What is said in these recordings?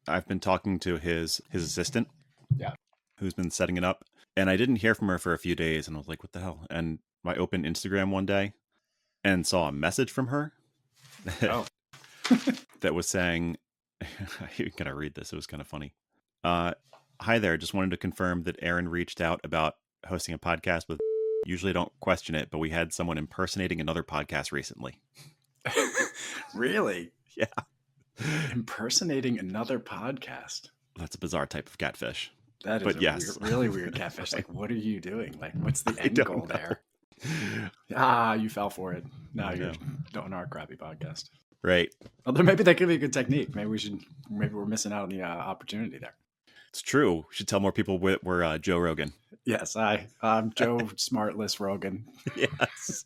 I've been talking to his assistant, Yeah. who's been setting it up, and I didn't hear from her for a few days, and I was like, what the hell? And I opened Instagram one day and saw a message from her Oh. that was saying, I'm going to read this. It was kind of funny. Hi there. Just wanted to confirm that Aaron reached out about hosting a podcast with. Usually don't question it, but we had someone impersonating another podcast recently. Really? Yeah. Impersonating another podcast. That's a bizarre type of catfish. That is yes. really weird catfish. Like, what are you doing? Like, what's the end goal know. there? You fell for it. Now you're doing our crappy podcast. Right. Although maybe that could be a good technique. Maybe we're missing out on the opportunity there. It's true. We should tell more people we're Joe Rogan. Yes, I'm Joe Smartless Rogan. Yes.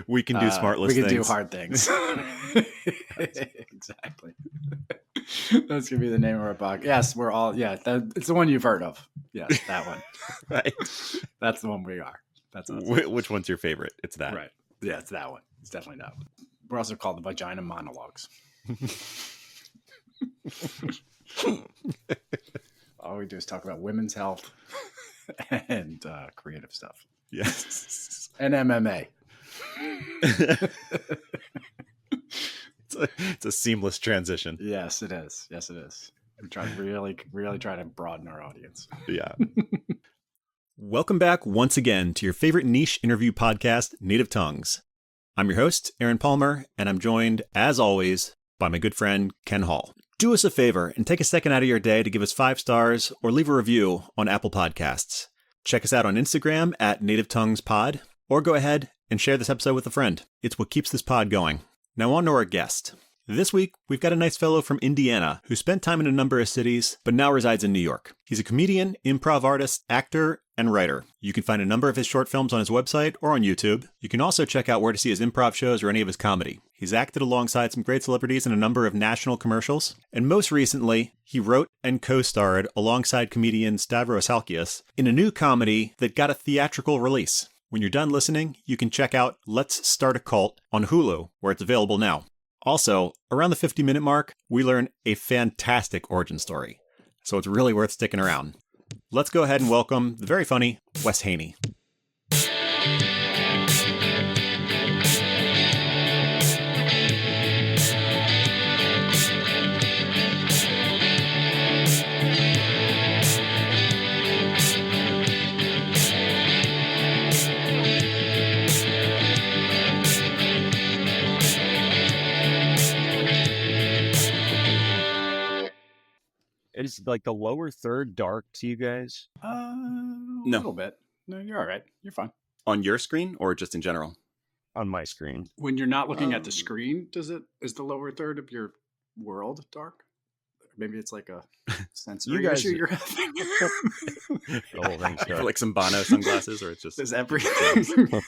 We can do smartless things. We can do hard things. Exactly. That's going to be the name of our podcast. Yes, we're all, it's the one you've heard of. Yes, that one. Right. That's the one we are. That's us. Which one's your favorite? It's that. Right. Yeah, it's that one. It's definitely that one. We're also called the Vagina Monologues. All we do is talk about women's health and creative stuff. Yes. And MMA. It's a seamless transition. Yes, it is. Yes, it is. We try to really try to broaden our audience. Yeah. Welcome back once again to your favorite niche interview podcast, Native Tongues. I'm your host, Aaron Palmer, and I'm joined, as always, by my good friend, Ken Hall. Do us a favor and take a second out of your day to give us 5 stars or leave a review on Apple Podcasts. Check us out on Instagram at Native Tongues Pod, or go ahead and share this episode with a friend. It's what keeps this pod going. Now on to our guest. This week, we've got a nice fellow from Indiana who spent time in a number of cities, but now resides in New York. He's a comedian, improv artist, actor, and writer. You can find a number of his short films on his website or on YouTube. You can also check out where to see his improv shows or any of his comedy. He's acted alongside some great celebrities in a number of national commercials. And most recently, he wrote and co-starred alongside comedian Stavros Halkias in a new comedy that got a theatrical release. When you're done listening, you can check out Let's Start a Cult on HULU, where it's available now. Also, around the 50-minute mark, we learn a fantastic origin story. So it's really worth sticking around. Let's go ahead and welcome the very funny Wes Haney. Is like the lower third dark to you guys? A No. little bit. No, you're all right. You're fine. On your screen or just in general? On my screen. When you're not looking at the screen, is the lower third of your world dark? Maybe it's like a sensory issue you're having. The whole thing's dark. Like some Bono sunglasses, or it's just... Is everything?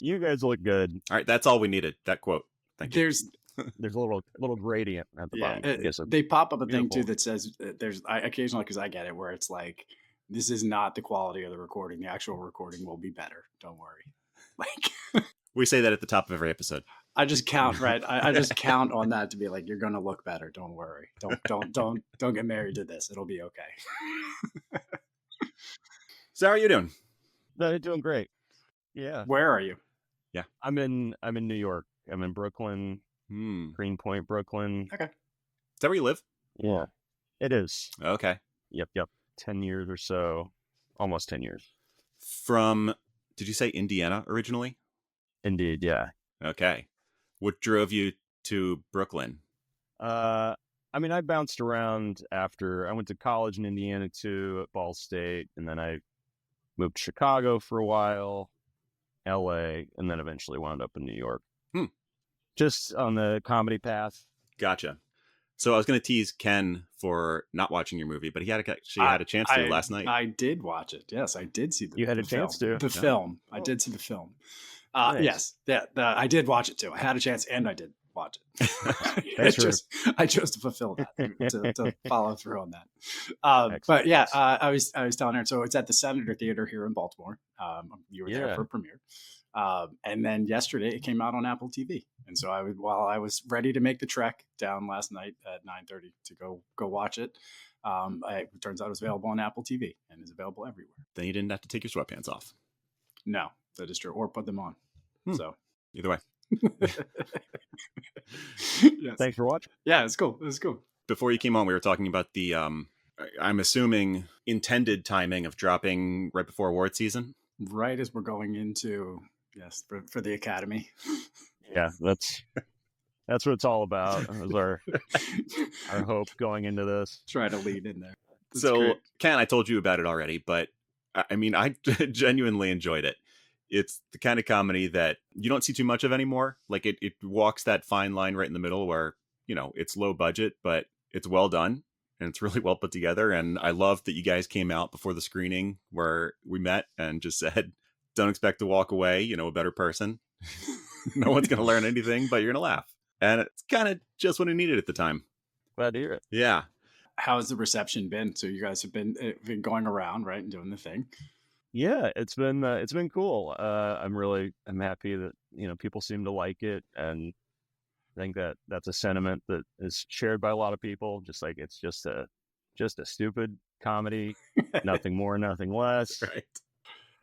You guys look good. All right, that's all we needed. That quote. Thank you. There's a little gradient at the bottom. They pop up a thing Beautiful. too that says occasionally, because I get it, where it's like, this is not the quality of the recording. The actual recording will be better. Don't worry. Like, We say that at the top of every episode. I just count, right? I just count on that to be like, you're gonna look better. Don't worry. Don't get married to this. It'll be okay. So how are you doing? They're doing great. Yeah. Where are you? Yeah. I'm in New York. I'm in Brooklyn, Greenpoint, Brooklyn. Okay. Is that where you live? Yeah. It is. Okay. Yep. 10 years or so. Almost 10 years. From, did you say Indiana originally? Indeed, yeah. Okay. What drove you to Brooklyn? I bounced around after I went to college in Indiana too, at Ball State, and then I moved to Chicago for a while, LA, and then eventually wound up in New York. Just on the comedy path. Gotcha. So I was going to tease Ken for not watching your movie, but he had a chance to last night. I did watch it. Yes, I did see You had a chance film. to? The film. I did see the film. Nice. Yes. I did watch it too. I had a chance and I did watch it. I chose to fulfill that, to follow through on that. But yeah, I was telling her, so it's at the Senator Theater here in Baltimore. You were there for a premiere. And then yesterday it came out on Apple TV. And so while I was ready to make the trek down last night at 9:30 to go watch it, it turns out it was available on Apple TV and is available everywhere. Then you didn't have to take your sweatpants off. No, that is true. Or put them on. So either way. Yes. Thanks for watching. Yeah, it's cool. It was cool. Before you came on, we were talking about the, I'm assuming, intended timing of dropping right before award season. Right as we're going into, for the Academy. Yeah, that's what it's all about. That was our hope going into this. Try to lead in there. That's so, great. Ken, I told you about it already, but I mean, I genuinely enjoyed it. It's the kind of comedy that you don't see too much of anymore. Like it walks that fine line right in the middle where, it's low budget, but it's well done and it's really well put together. And I love that you guys came out before the screening where we met and just said, don't expect to walk away, a better person. No one's going to learn anything, but you're going to laugh. And it's kind of just what I needed at the time. Glad to hear it. Yeah. How has the reception been? So you guys have been going around, right, and doing the thing. Yeah, it's been cool. I'm happy that people seem to like it, and I think that that's a sentiment that is shared by a lot of people. Just like it's just a stupid comedy, nothing more, nothing less. Right.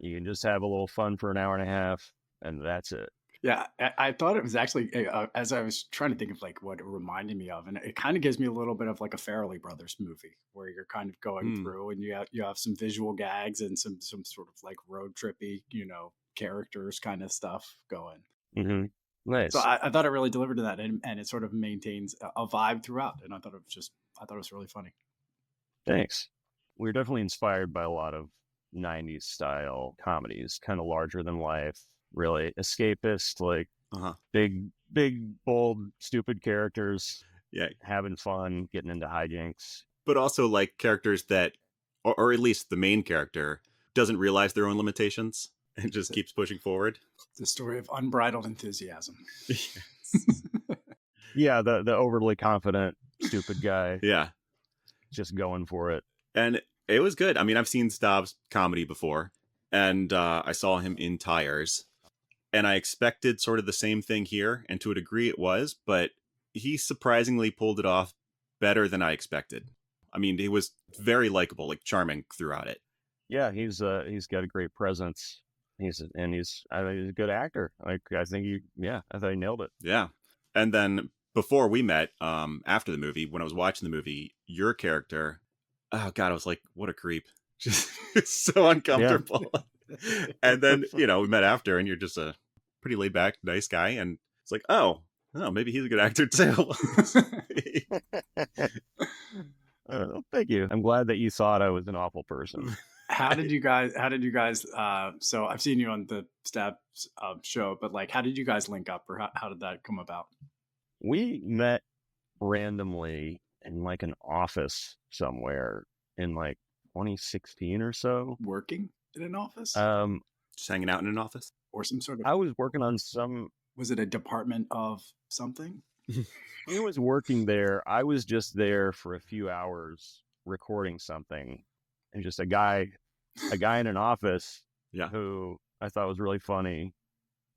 You can just have a little fun for an hour and a half, and that's it. Yeah, I thought it was actually, as I was trying to think of like what it reminded me of, and it kind of gives me a little bit of like a Farrelly Brothers movie where you're kind of going through and you have some visual gags and some sort of like road trippy, characters kind of stuff going. Mm-hmm. Nice. So I thought it really delivered to that, and it sort of maintains a vibe throughout, and I thought it was really funny. Thanks. We're definitely inspired by a lot of 90s style comedies, kind of larger than life. Really escapist, like big, bold, stupid characters. Yeah, having fun, getting into hijinks. But also like characters that, or at least the main character, doesn't realize their own limitations and just keeps pushing forward. The story of unbridled enthusiasm. Yes. Yeah, the overly confident, stupid guy. Yeah, just going for it. And it was good. I mean, I've seen Stav's comedy before, and I saw him in Tires. And I expected sort of the same thing here, and to a degree it was, but he surprisingly pulled it off better than I expected. I mean, he was very likable, like charming throughout it. Yeah, he's got a great presence. He's a good actor. Like I thought he nailed it. Yeah. And then before we met, after the movie, when I was watching the movie, your character, oh God, I was like, what a creep. Just so uncomfortable. Yeah. And then, we met after, and you're just a pretty laid back, nice guy. And it's like, oh, maybe he's a good actor too. Thank you. I'm glad that you thought I was an awful person. How did you guys, so I've seen you on the Stab show, but like, how did you guys link up, or how did that come about? We met randomly in like an office somewhere in like 2016 or so. Working in an office? Just hanging out in an office? Or some sort of... I was working on some... Was it a department of something? I was working there. I was just there for a few hours recording something. And just a guy in an office who I thought was really funny.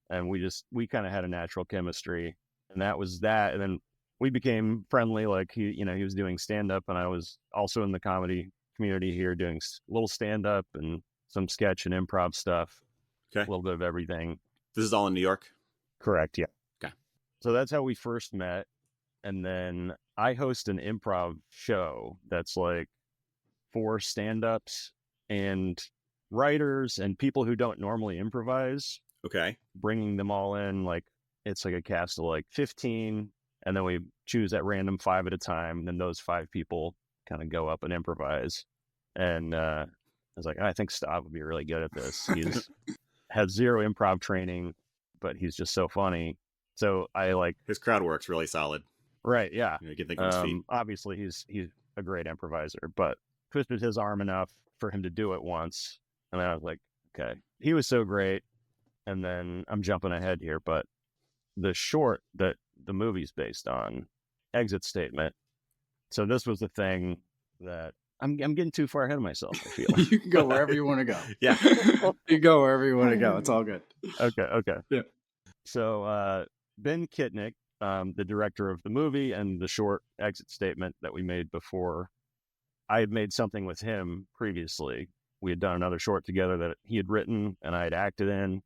And we kind of had a natural chemistry. And that was that. And then we became friendly. Like he was doing stand-up, and I was also in the comedy community here doing a little stand-up and some sketch and improv stuff. Okay. A little bit of everything. This is all in New York? Correct, yeah. Okay. So that's how we first met. And then I host an improv show that's like for stand-ups and writers and people who don't normally improvise. Okay. Bringing them all in, like it's like a cast of like 15, and then we choose at random 5 at a time. And then those 5 people kind of go up and improvise. And I was like, I think Stav would be really good at this. He's had 0 improv training, but he's just so funny. So I like his crowd work's really solid. Right. Yeah. You can think of his feet. Obviously he's a great improviser, but twisted his arm enough for him to do it once. And then I was like, okay, he was so great. And then I'm jumping ahead here, but the short that the movie's based on, Exit Statement. So this was the thing that I'm getting too far ahead of myself, I feel. You can go wherever you want to go. Yeah. You can go wherever you want to go. It's all good. Okay. Yeah. So Ben Kitnick, the director of the movie and the short exit statement that we made before, I had made something with him previously. We had done another short together that he had written and I had acted in,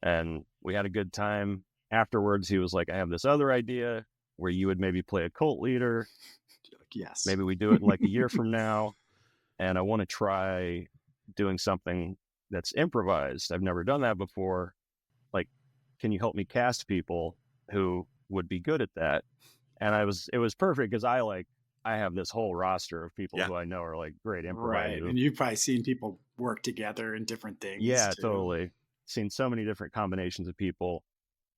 and we had a good time. Afterwards, he was like, I have this other idea where you would maybe play a cult leader. Yes. Maybe we do it in like a year from now. And I want to try doing something that's improvised. I've never done that before. Like, can you help me cast people who would be good at that? And it was perfect because I have this whole roster of people who I know are like great improvisers. Right. And you've probably seen people work together in different things. Yeah, too. totally. Seen so many different combinations of people.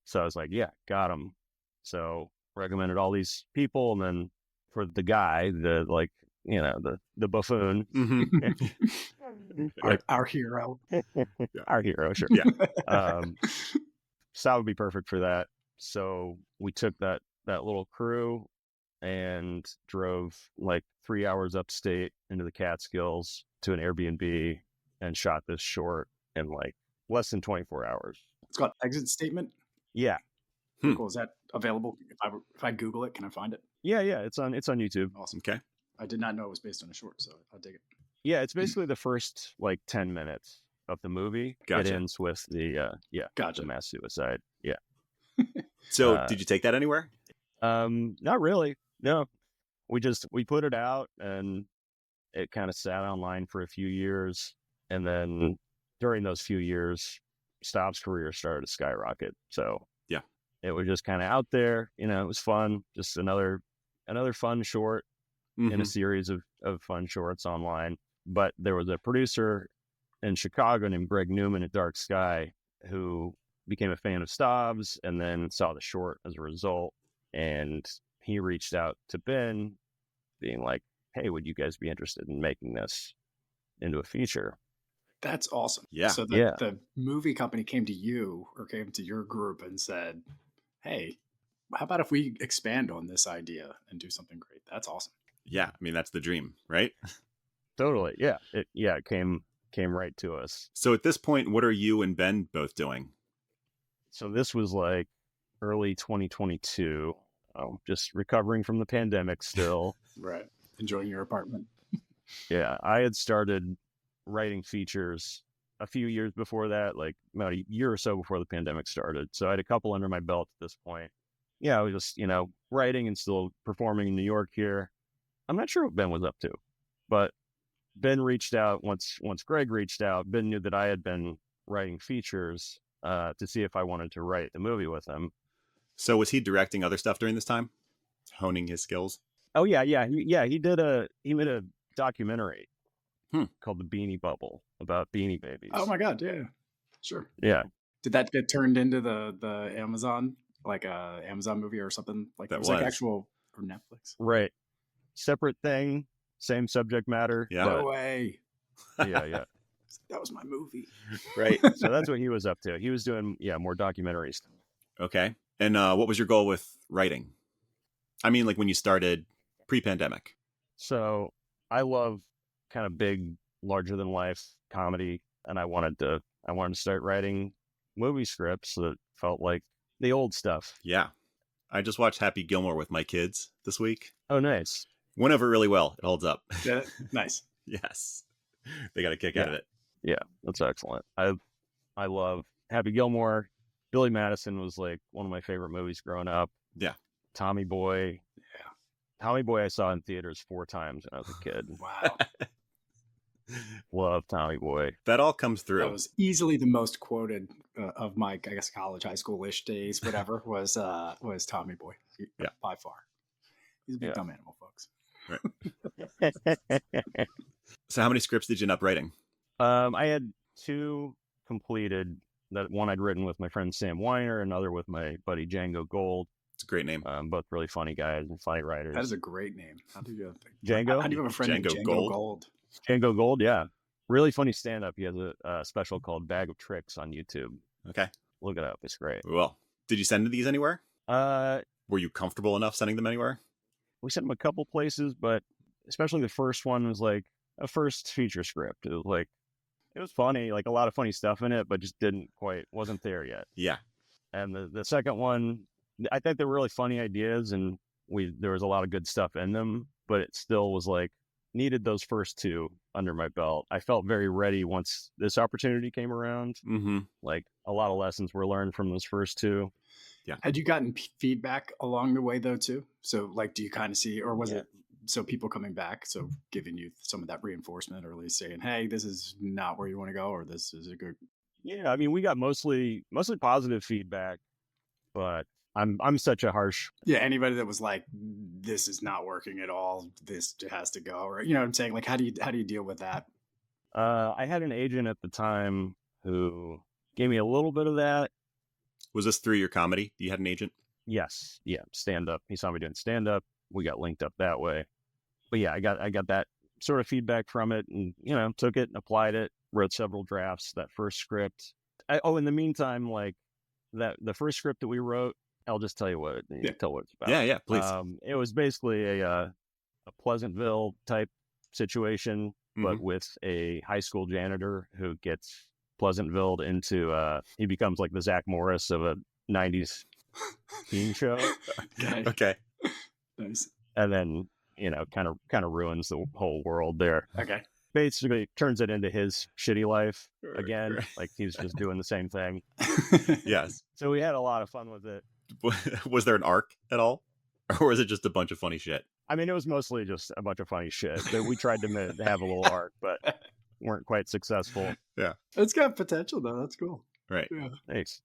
So I was like, yeah, got them. So recommended all these people. And then for the guy, the buffoon, our hero, our hero, sure. Yeah. Sal would be perfect for that. So we took that little crew and drove like 3 hours upstate into the Catskills to an Airbnb and shot this short in like less than 24 hours. It's called Exit Statement. Yeah. Cool. Is that available? If I Google it, can I find it? Yeah. It's on YouTube. Awesome. Okay. I did not know it was based on a short, so I'll dig it. Yeah, it's basically the first like 10 minutes of the movie. Gotcha. It ends with the Gotcha. the mass suicide. Yeah. So did you take that anywhere? Not really. No. We put it out and it kind of sat online for a few years, and then during those few years, Stav's career started to skyrocket. So yeah, it was just kind of out there. It was fun. Just another fun short in a series of fun shorts online. But there was a producer in Chicago named Greg Newman at Dark Sky who became a fan of Stav's and then saw the short as a result. And he reached out to Ben being like, hey, would you guys be interested in making this into a feature? That's awesome. Yeah. So the movie company came to you or came to your group and said, hey, how about if we expand on this idea and do something great? That's awesome. Yeah. I mean, that's the dream, right? Totally. Yeah. It came right to us. So at this point, what are you and Ben both doing? So this was like early 2022. Just recovering from the pandemic still. Right. Enjoying your apartment. Yeah. I had started writing features a few years before that, like about a year or so before the pandemic started. So I had a couple under my belt at this point. Yeah, I was just, writing and still performing in New York here. I'm not sure what Ben was up to, but Ben reached out once Greg reached out. Ben knew that I had been writing features to see if I wanted to write the movie with him. So was he directing other stuff during this time? Honing his skills? Oh, yeah. He made a documentary called The Beanie Bubble about Beanie Babies. Oh my God. Yeah, sure. Yeah. Did that get turned into the Amazon, like a Amazon movie or something like that? It was like actual or Netflix. Right. Separate thing, same subject matter. Yeah. No way. Yeah. That was my movie. Right. So that's what he was up to. He was doing, more documentaries. Okay. And what was your goal with writing? I mean, like when you started pre-pandemic. So I love kind of big, larger than life comedy. And I wanted to start writing movie scripts that felt like the old stuff. Yeah. I just watched Happy Gilmore with my kids this week. Oh, nice. Went over really well. It holds up. Yeah, nice. Yes. They got a kick out of it. Yeah, that's excellent. I love Happy Gilmore. Billy Madison was like one of my favorite movies growing up. Yeah. Tommy Boy. Yeah. Tommy Boy I saw in theaters 4 times when I was a kid. Wow. Love Tommy Boy. That all comes through. That was easily the most quoted of my, I guess, college, high school-ish days, whatever, was Tommy Boy. Yeah. By far. He's a big dumb animal, folks. Right. So how many scripts did you end up writing? I had 2 completed. That one I'd written with my friend Sam Weiner, another with my buddy Django Gold. It's a great name. Both really funny guys and funny writers. That is a great name. How do you have Django? How do you have a friend named Django Gold? Django Gold, yeah. Really funny stand-up. He has a special called Bag of Tricks on YouTube. Okay. Look it up. It's great. Well, did you send these anywhere? Were you comfortable enough sending them anywhere? We sent them a couple places, but especially the first one was like a first feature script. It was funny, like a lot of funny stuff in it, but just wasn't there yet. Yeah. And the second one, I think they were really funny ideas, and there was a lot of good stuff in them, but it still was like needed those first two under my belt. I felt very ready once this opportunity came around. Mm-hmm. Like a lot of lessons were learned from those first two. Yeah. Had you gotten feedback along the way though too? So like, do you kind of see, or was it so people coming back, so giving you some of that reinforcement, or at least saying, hey, this is not where you want to go, or this is a good. Yeah, I mean, we got mostly positive feedback, but I'm such a harsh. Yeah, anybody that was like, this is not working at all, this has to go, or you know what I'm saying? Like, how do you deal with that? I had an agent at the time who gave me a little bit of that. Was this through your comedy? You had an agent? Yes, yeah, stand up. He saw me doing stand up. We got linked up that way. But yeah, I got that sort of feedback from it, and took it and applied it. Wrote several drafts. That first script. In the meantime, like the first script that we wrote, I'll just tell you tell what it's about. Yeah, please. It was basically a Pleasantville type situation, but with a high school janitor who gets Pleasantville into he becomes like the Zach Morris of a 90s teen show. Okay. Nice. And then, kind of ruins the whole world there. Okay. Basically turns it into his shitty life again. Like he's just doing the same thing. Yes. So we had a lot of fun with it. Was there an arc at all? Or was it just a bunch of funny shit? I mean, it was mostly just a bunch of funny shit. We tried to have a little arc, but weren't quite successful. Yeah. It's got potential though. That's cool. Right. Yeah. Thanks.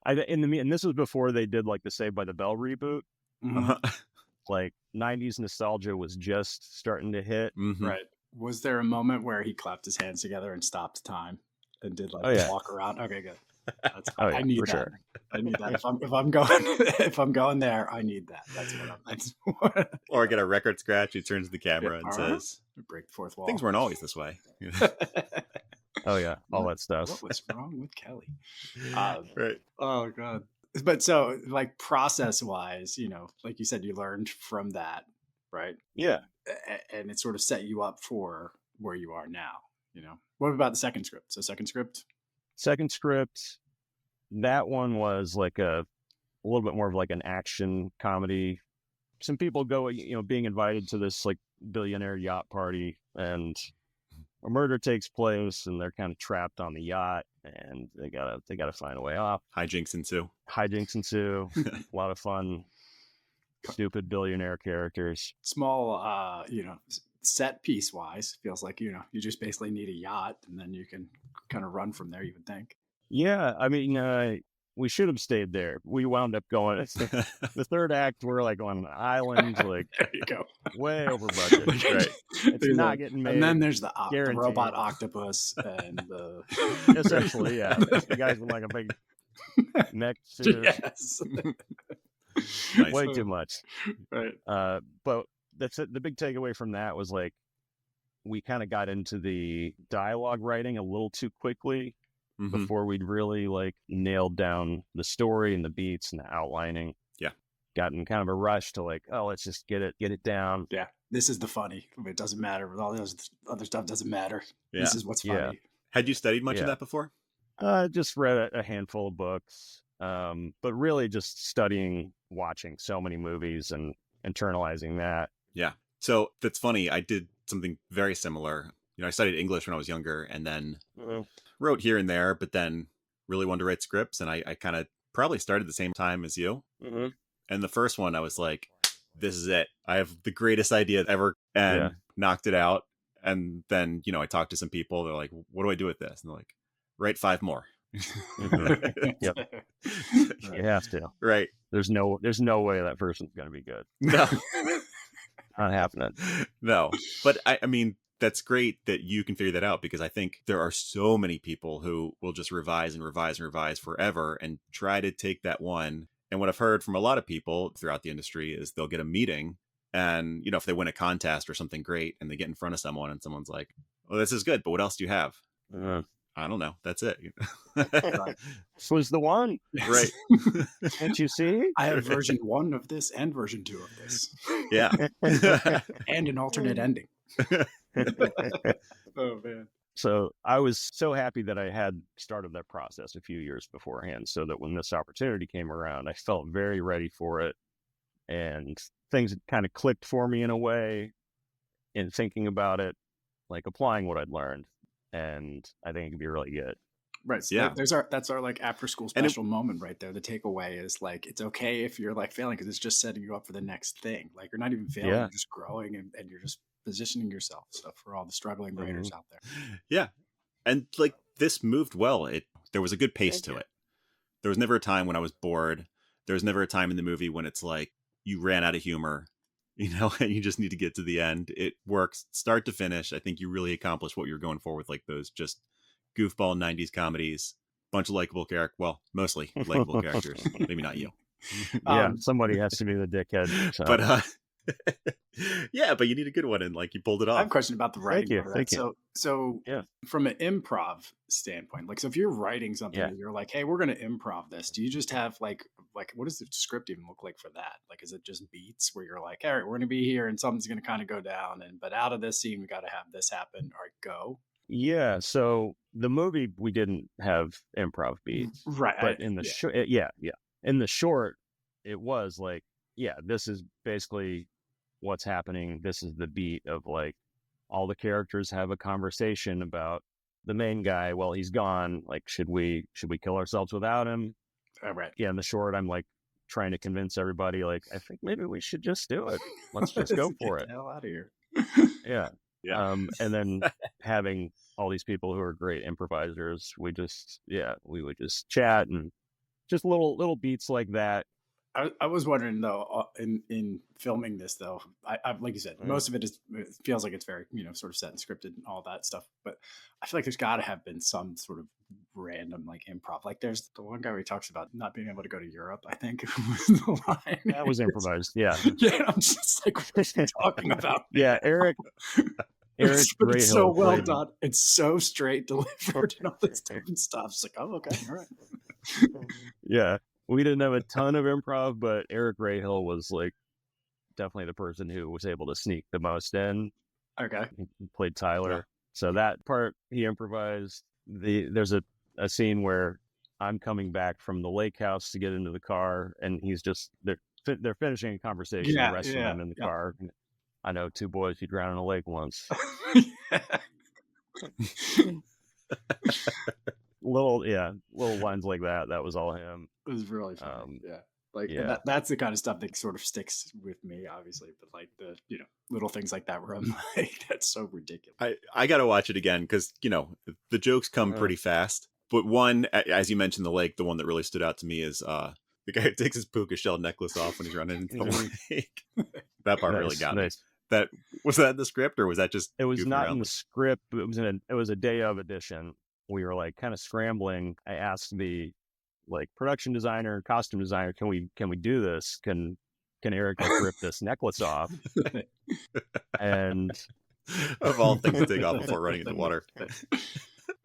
And this was before they did like the Saved by the Bell reboot. Mm-hmm. Like 90s nostalgia was just starting to hit. Mm-hmm. Right. Was there a moment where he clapped his hands together and stopped time and did like walk around? Okay, good. I need that. Sure. I need that. If I'm going there, I need that. That's what Or get a record scratch. He turns to the camera and says, "Break the fourth wall." Things weren't always this way. Oh yeah, all that stuff. What was wrong with Kelly? Right. Oh god. But so, like, process wise, like you said, you learned from that, right? Yeah. And it sort of set you up for where you are now. What about the second script? So second script, that one was like a little bit more of like an action comedy. Some people go, being invited to this like billionaire yacht party, and a murder takes place, and they're kind of trapped on the yacht, and they gotta find a way off. Hijinks ensue. A lot of fun, stupid billionaire characters. Small, set piece wise, feels like you just basically need a yacht, and then you can kind of run from there. You would think. Yeah, I mean, we should have stayed there. We wound up going. The third act, we're like on an island, like there you go, way over budget. Right. It's not getting made. And then there's the robot octopus, and essentially, yeah, the guys with like a big neck suit. Yes. Nice. Way too much. Right. But that's it. The big takeaway from that was like we kind of got into the dialogue writing a little too quickly. Before we'd really like nailed down the story and the beats and the outlining. Yeah. Gotten kind of a rush to like, oh, let's just get it down. Yeah. This is the funny. It doesn't matter. All the other stuff doesn't matter. Yeah. This is what's funny. Yeah. Had you studied much of that before? Just read a handful of books. But really just studying, watching so many movies and internalizing that. Yeah. So that's funny. I did something very similar. I studied English when I was younger, and then wrote here and there, but then really wanted to write scripts. And I kind of probably started the same time as you. Mm-hmm. And the first one, I was like, this is it. I have the greatest idea ever, and knocked it out. And then, I talked to some people. They're like, what do I do with this? And they're like, write 5 more. Yep. You have to. Right. There's no way that person's going to be good. No. Not happening. No. But I mean, that's great that you can figure that out, because I think there are so many people who will just revise and revise and revise forever and try to take that one. And what I've heard from a lot of people throughout the industry is they'll get a meeting, and, if they win a contest or something great and they get in front of someone and someone's like, well, this is good, but what else do you have? I don't know. That's it. Right. This was the one. Right. Can't you see? I have version 1 of this and version 2 of this. Yeah. And an alternate ending. Oh, man. So I was so happy that I had started that process a few years beforehand, so that when this opportunity came around, I felt very ready for it. And things had kind of clicked for me in a way in thinking about it, like applying what I'd learned. And I think it could be really good. Right. So Yeah. that's our like after school special moment right there. The takeaway is like, it's okay if you're like failing because it's just setting you up for the next thing. Like you're not even failing, Yeah. you're just growing and you're just positioning yourself. So for all the struggling writers out there. Yeah. And like this moved well. There was a good pace to it. There was never a time when I was bored. There was never a time in the movie when it's like you ran out of humor, and you just need to get to the end. It works start to finish. I think you really accomplished what you're going for with like those just goofball 90s comedies, bunch of likable characters. Well, mostly likable characters. Maybe not you. Yeah, somebody has to be the dickhead. So. But yeah, but you need a good one, and like you pulled it off. I have a question about the writing. Thank you. So yeah. From an improv standpoint, like so if you're writing something and you're like, hey, we're gonna improv this, do you just have like what does the script even look like for that? Like is it just beats where you're like, all right, we're gonna be here and something's gonna kind of go down, but out of this scene we gotta have this happen. All right, go. Yeah, so the movie we didn't have improv beats. Right. But in the short, in the short, it was like, this is basically what's happening. This is the beat of like all the characters have a conversation about the main guy while he's gone. Like, should we kill ourselves without him? All right. Yeah, in the short, I'm like trying to convince everybody, like, I think maybe we should just do it. Let's just go for it. Get the hell out of here. Yeah. And then having all these people who are great improvisers, we would just chat and just little beats like that. I was wondering though, in filming this though, I like you said, most of it feels like it's very sort of set and scripted and all that stuff. But I feel like there's got to have been some sort of random like improv. Like there's the one guy where he talks about not being able to go to Europe. I think was the line. That was improvised. Yeah. Yeah. I'm just like, what are you talking about? Yeah, Eric. It's so well done. It's so straight delivered and all this different stuff. It's like, oh, okay, all right. Yeah. We didn't have a ton of improv, but Eric Rahill was like definitely the person who was able to sneak the most in. Okay. He played Tyler. Yeah. So that part he improvised. There's a scene where I'm coming back from the lake house to get into the car, and they're finishing a conversation. The rest of them in the car. I know 2 boys who drowned in a lake once. little lines like that. That was all him. It was really fun. That's the kind of stuff that sort of sticks with me, obviously. But like the little things like that where I'm like, that's so ridiculous. I got to watch it again because the jokes come pretty fast. But one, as you mentioned, the lake, the one that really stood out to me is the guy who takes his puka shell necklace off when he's running into the lake. That part really got me. That was that in the script, or was that just? It was not in the script. It was a day of edition. We were like kind of scrambling. I asked the like production designer, costume designer, can we do this? Can Eric rip this necklace off? And of all things to take off before running into water.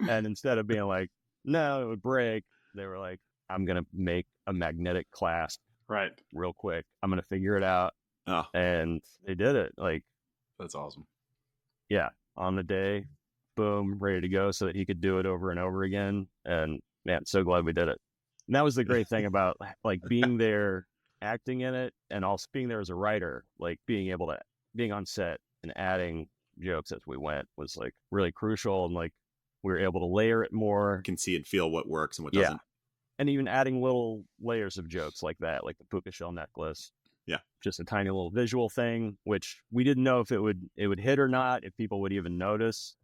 And instead of being like, no, it would break, they were like, I'm gonna make a magnetic clasp real quick. I'm gonna figure it out. Oh. And they did it. Like, that's awesome. Yeah, on the day, boom, ready to go, so that he could do it over and over again. And man, so glad we did it. And that was the great thing about like being there, acting in it, and also being there as a writer. Like being on set and adding jokes as we went was like really crucial. And like we were able to layer it more. You can see and feel what works and what doesn't. And even adding little layers of jokes like that, like the puka shell necklace. Yeah, just a tiny little visual thing, which we didn't know if it would hit or not, if people would even notice.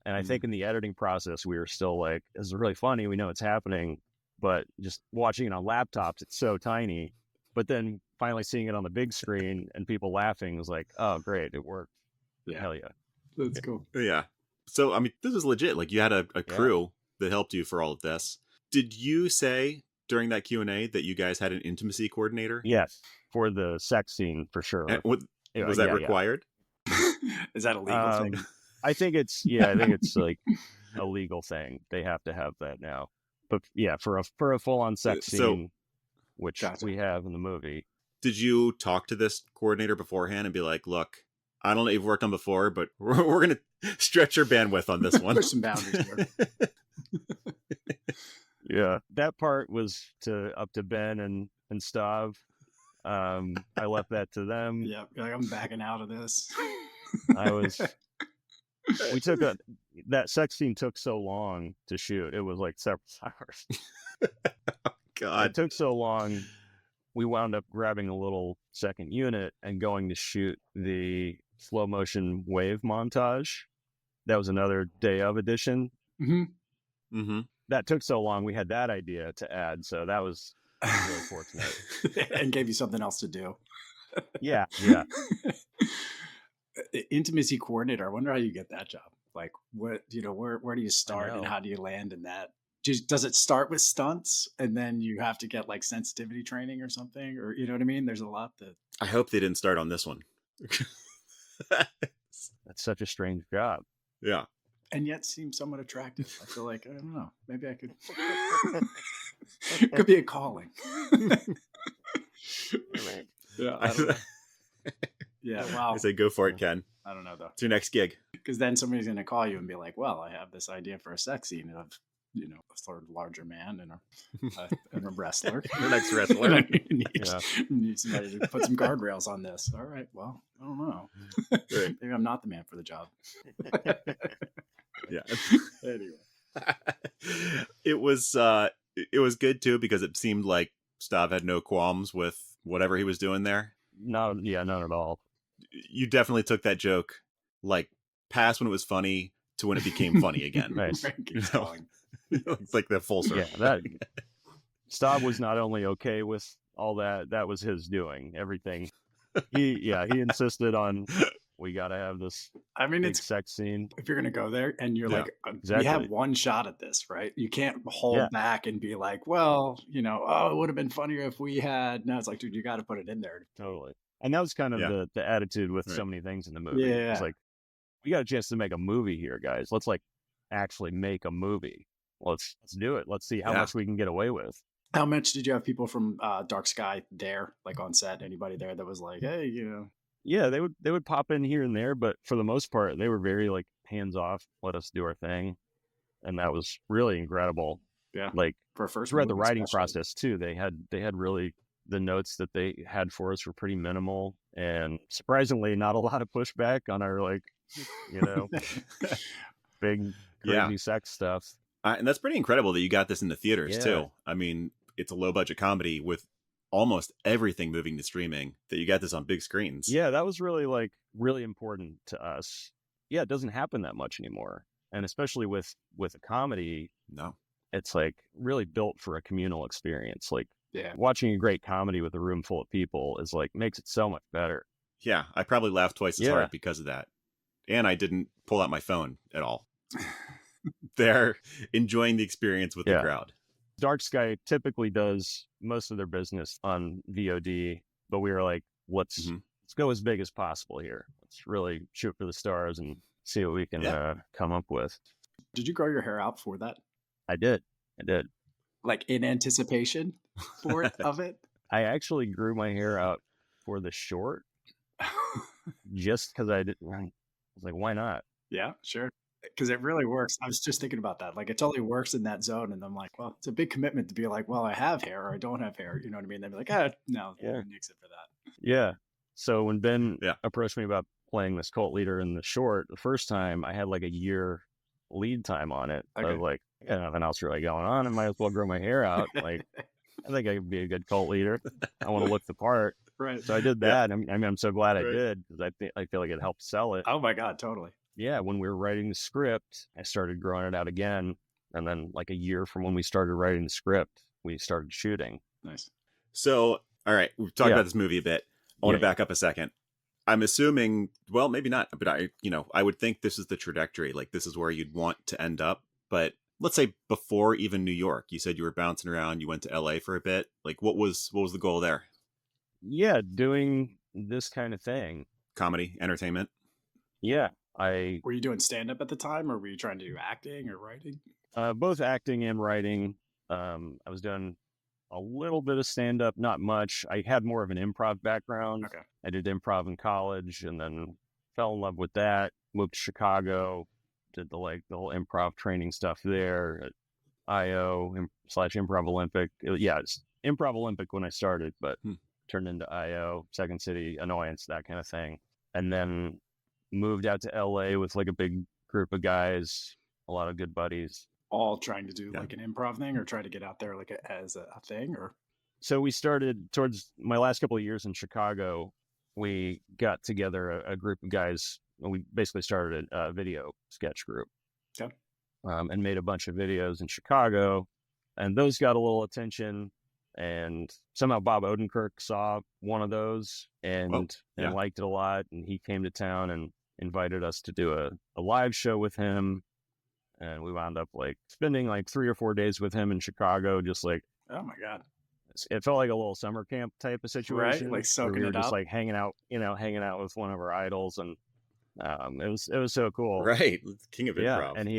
And I think in the editing process, we were still like, this is really funny. We know it's happening, but just watching it on laptops, it's so tiny. But then finally seeing it on the big screen and people laughing was like, oh, great, it worked. Yeah. Hell yeah. That's cool. Yeah. So, I mean, this is legit. Like you had a crew that helped you for all of this. Did you say during that Q&A that you guys had an intimacy coordinator? Yes, for the sex scene, for sure. Was that required? Is that a legal thing? I think it's like a legal thing. They have to have that now. But yeah, for a full on sex scene, which Gotcha. we have in the movie. Did you talk to this coordinator beforehand and be like, look, I don't know if you've worked on before, but we're going to stretch your bandwidth on this one. Push some boundaries here. Yeah, that part was up to Ben and Stav. I left that to them. Yeah, like, I'm backing out of this. That sex scene took so long to shoot. It was like several hours. God. It took so long. We wound up grabbing a little second unit and going to shoot the slow motion wave montage. That was another day of edition. Mm-hmm. Mm-hmm. That took so long. We had that idea to add. So that was really fortunate. And gave you something else to do. Yeah. Intimacy coordinator. I wonder how you get that job. Like, what, where do you start and how do you land in that? Does it start with stunts and then you have to get like sensitivity training or something? Or, you know what I mean? There's a lot that. I hope they didn't start on this one. That's such a strange job. Yeah. And yet seems somewhat attractive. I feel like, I don't know, maybe I could. Could be a calling. Yeah. Yeah. Wow. I say go for it, Ken. I don't know though. It's your next gig. Because then somebody's going to call you and be like, well, I have this idea for a sex scene of, a sort of larger man and a wrestler. The next wrestler. Need somebody to put some guardrails on this. All right. Well, I don't know. Right. Maybe I'm not the man for the job. Yeah. Anyway. It was good too because it seemed like Stav had no qualms with whatever he was doing there. None at all. You definitely took that joke like past when it was funny to when it became funny again. Nice. It's like the full circle. Yeah, Stav was not only okay with all that. That was his doing. Everything. He insisted on. We got to have this. I mean, it's sex scene. If you're gonna go there and you're like, exactly. You have one shot at this, right? You can't hold back and be like, well, it would have been funnier if we had. No, it's like, dude, you got to put it in there. Totally. And that was kind of the attitude with so many things in the movie. Yeah. It's like, we got a chance to make a movie here, guys. Let's like actually make a movie. Let's do it. Let's see how much we can get away with. How much did you have people from Dark Sky there, like on set? Anybody there that was like, hey, Yeah, they would pop in here and there, but for the most part, they were very like hands off, let us do our thing, and that was really incredible. Yeah, like for a first throughout the writing process too, they had really the notes that they had for us were pretty minimal, and surprisingly, not a lot of pushback on our big crazy sex stuff. And that's pretty incredible that you got this in the theaters too. I mean, it's a low budget comedy with almost everything moving to streaming, that you got this on big screens. Yeah, that was really important to us. Yeah, it doesn't happen that much anymore. And especially with a comedy, it's like really built for a communal experience. Like watching a great comedy with a room full of people is like makes it so much better. Yeah, I probably laughed twice as hard because of that. And I didn't pull out my phone at all. They're enjoying the experience with the crowd. Dark Sky typically does most of their business on VOD, but we were like, let's go as big as possible here. Let's really shoot for the stars and see what we can come up with. Did you grow your hair out for that? I did. Like in anticipation of it? I actually grew my hair out for the short just because I was like, why not? Yeah, sure. Because it really works. I was just thinking about that. Like, it totally works in that zone. And I'm like, well, it's a big commitment to be like, well, I have hair or I don't have hair. You know what I mean? They'd be like, no, nix it for that. Yeah. So when Ben approached me about playing this cult leader in the short, the first time I had like a year lead time on it. Okay. I was like, nothing else really going on. I might as well grow my hair out. Like, I think I could be a good cult leader. I want to look the part. Right. So I did that. I mean, I'm so glad I did because I feel like it helped sell it. Oh my God, totally. Yeah, when we were writing the script, I started growing it out again. And then like a year from when we started writing the script, we started shooting. Nice. So, all right, we've talked about this movie a bit. I want to back up a second. I'm assuming, well, maybe not, but I would think this is the trajectory. Like this is where you'd want to end up. But let's say before even New York, you said you were bouncing around, you went to LA for a bit. Like what was the goal there? Yeah, doing this kind of thing. Comedy, entertainment. Yeah. Were you doing stand-up at the time, or were you trying to do acting or writing? Both acting and writing. I was doing a little bit of stand-up, not much. I had more of an improv background. Okay. I did improv in college and then fell in love with that. Moved to Chicago, did the whole improv training stuff there at IO/Improv Olympic. It's Improv Olympic when I started, but turned into IO, Second City, Annoyance, that kind of thing. And then moved out to LA with like a big group of guys, a lot of good buddies. All trying to do like an improv thing, or try to get out there like as a thing, or? So we started towards my last couple of years in Chicago. We got together a group of guys. We basically started a video sketch group. Okay. And made a bunch of videos in Chicago, and those got a little attention. And somehow Bob Odenkirk saw one of those and liked it a lot. And he came to town and invited us to do a live show with him. And we wound up like spending like 3 or 4 days with him in Chicago, just like, oh my God. It felt like a little summer camp type of situation. Right? Like soaking we were it just up. like hanging out with one of our idols. And it was so cool. Right. King of improv. And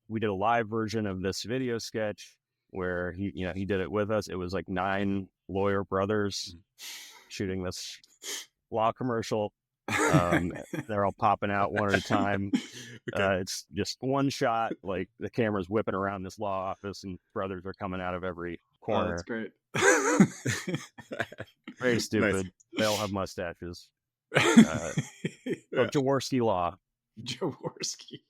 we did a live version of this video sketch where he did it with us. It was like 9 lawyer brothers shooting this law commercial. They're all popping out one at a time. Okay. It's just one shot, like the camera's whipping around this law office and brothers are coming out of every corner. Oh, that's great. Very stupid. Nice. They all have mustaches. Jaworski Law. Jaworski.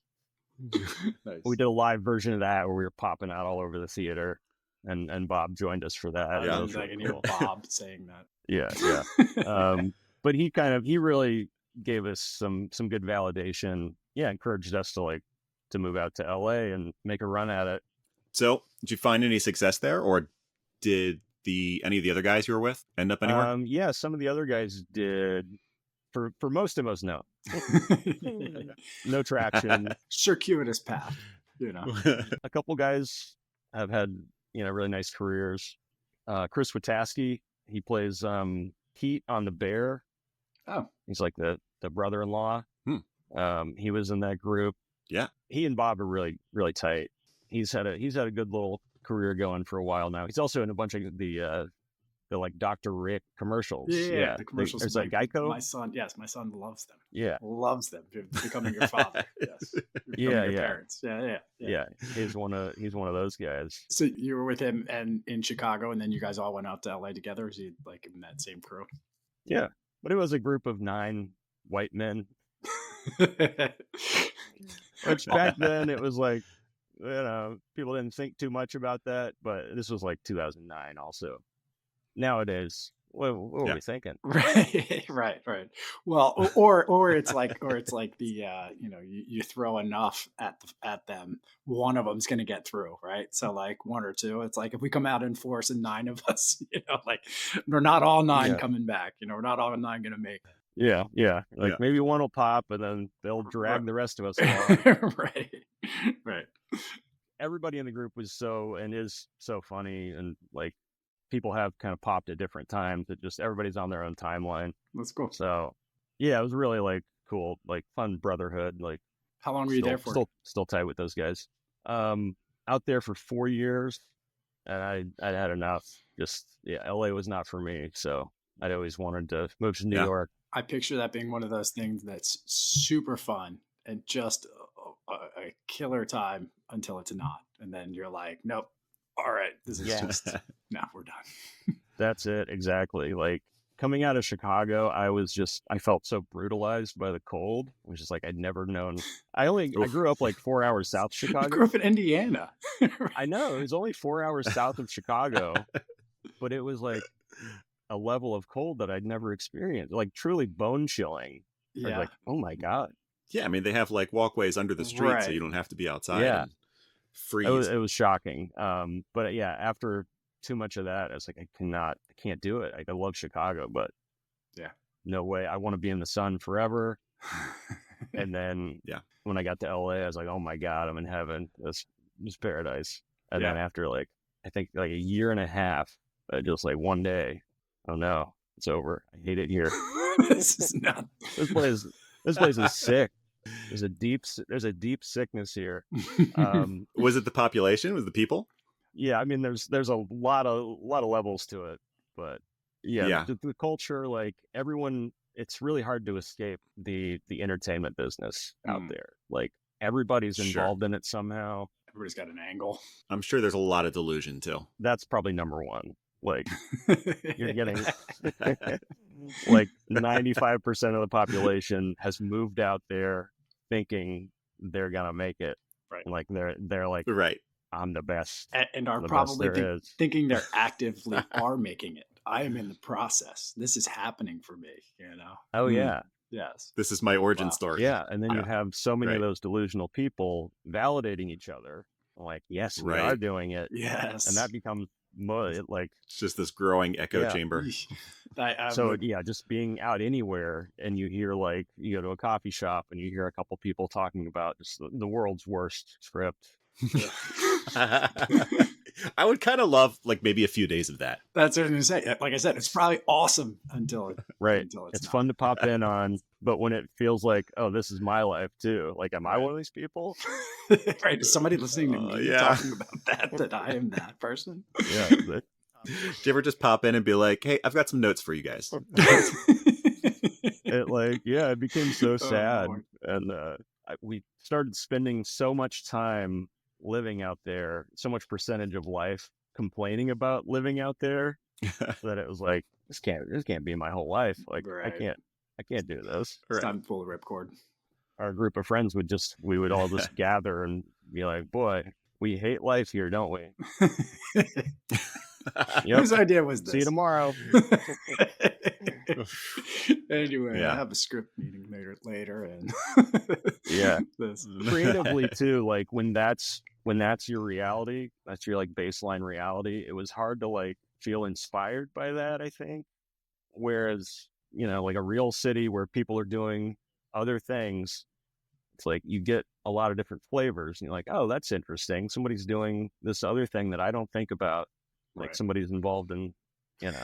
Nice. We did a live version of that where we were popping out all over the theater, and Bob joined us for that. I was like, I can hear Bob saying that. Yeah. But he really gave us some good validation. Yeah, encouraged us to move out to LA and make a run at it. So, did you find any success there, or did any of the other guys you were with end up anywhere? Yeah, some of the other guys did. For most of us, no. No traction. Circuitous path, A couple guys have had, really nice careers. Chris Witaski, he plays Pete on The Bear. Oh. He's like the brother-in-law. He was in that group. Yeah. He and Bob are really, really tight. He's had a good little career going for a while now. He's also in a bunch of the like Dr. Rick commercials. Yeah. The commercials. There's like Geico. My son loves them. Yeah. Loves them. You're becoming your father. Yes. Your parents. Yeah. He's one of those guys. So you were with him and in Chicago, and then you guys all went out to LA together? Is he like in that same crew? Yeah. But it was a group of 9 white men. Which back then it was like, people didn't think too much about that, but this was like 2009 also. Nowadays, what were we thinking? Right. Well, or it's like the you throw enough at them, one of them's going to get through, right? So like 1 or 2, it's like if we come out in force and 9 of us, like we're not all 9 coming back, we're not all 9 going to make it. Yeah. Maybe one will pop and then they'll drag the rest of us along. Right. Everybody in the group was is so funny, and like people have kind of popped at different times. It just everybody's on their own timeline. That's cool. So yeah, it was really like cool, like fun brotherhood. Like, how long were you there for? Still tight with those guys. Out there for 4 years, and I'd had enough. Just LA was not for me. So I'd always wanted to move to New York. I picture that being one of those things that's super fun and just a killer time until it's not. And then you're like, nope. All right. This is just, now we're done. That's it. Exactly. Like coming out of Chicago, I felt so brutalized by the cold. It was just like, I'd never known. I grew up like 4 hours south of Chicago. You grew up in Indiana. I know. It was only 4 hours south of Chicago, but it was like a level of cold that I'd never experienced, like truly bone chilling. Yeah. I was like, oh my God. Yeah. I mean, they have like walkways under the street, so you don't have to be outside. Yeah. Freeze. It was shocking. But yeah, after too much of that, I was like, I can't do it. I love Chicago, but no way. I want to be in the sun forever. And then when I got to LA, I was like, oh my God, I'm in heaven. This is paradise. And then after I think like a year and a half, just like one day, oh no, it's over. I hate it here. This is not. This place This place is sick. There's a deep sickness here. Was it the population? Was the people? Yeah, I mean, there's a lot of levels to it, but yeah. The culture, like everyone, it's really hard to escape the entertainment business out there. Like everybody's involved in it somehow. Everybody's got an angle. I'm sure there's a lot of delusion too. That's probably number one. Like you're getting like 95% of the population has moved out there thinking they're gonna make it. Right. Like they're like, right, I'm the best, and are probably thinking they're actively are making it. I am in the process. This is happening for me. Oh yeah. Yes. This is my origin story. Yeah, and then you have so many of those delusional people validating each other. Like, yes, we are doing it. Yes, and that becomes like it's just this growing echo chamber. Just being out anywhere and you hear like you go to a coffee shop and you hear a couple people talking about just the world's worst script. I would kind of love like maybe a few days of that. That's what I'm gonna say. Like I said, it's probably awesome until it's fun to pop in on, but when it feels like, oh, this is my life too. Like, am I one of these people? Right? Is somebody listening to me talking about that I am that person? Yeah. Do you ever just pop in and be like, "Hey, I've got some notes for you guys"? It became so sad, and we started spending so much time living out there, so much percentage of life complaining about living out there that it was like, this can't be my whole life. Like I can't do this. It's time to pull the ripcord. Our group of friends we would all just gather and be like, boy, we hate life here, don't we? Whose idea was this? See you tomorrow. Anyway, I have a script meeting later and creatively too, like when that's your reality, that's your like baseline reality, it was hard to like feel inspired by that, I think. Whereas, like a real city where people are doing other things, it's like you get a lot of different flavors and you're like, oh, that's interesting. Somebody's doing this other thing that I don't think about. Like somebody's involved in,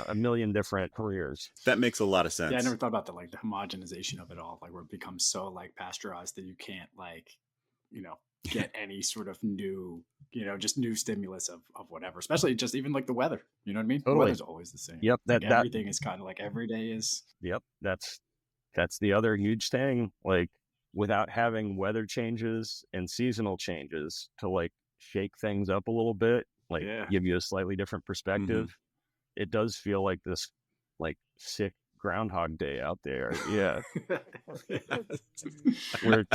a million different careers. That makes a lot of sense. Yeah, I never thought about the homogenization of it all, like where it becomes so like pasteurized that you can't get any sort of new, just new stimulus of whatever, especially just even like the weather. You know what I mean? Totally. The weather's always the same. Yep. Everything is kind of like every day is. Yep. That's the other huge thing. Like without having weather changes and seasonal changes to like shake things up a little bit, like give you a slightly different perspective. Mm-hmm. It does feel like this like sick Groundhog Day out there. Yeah. Where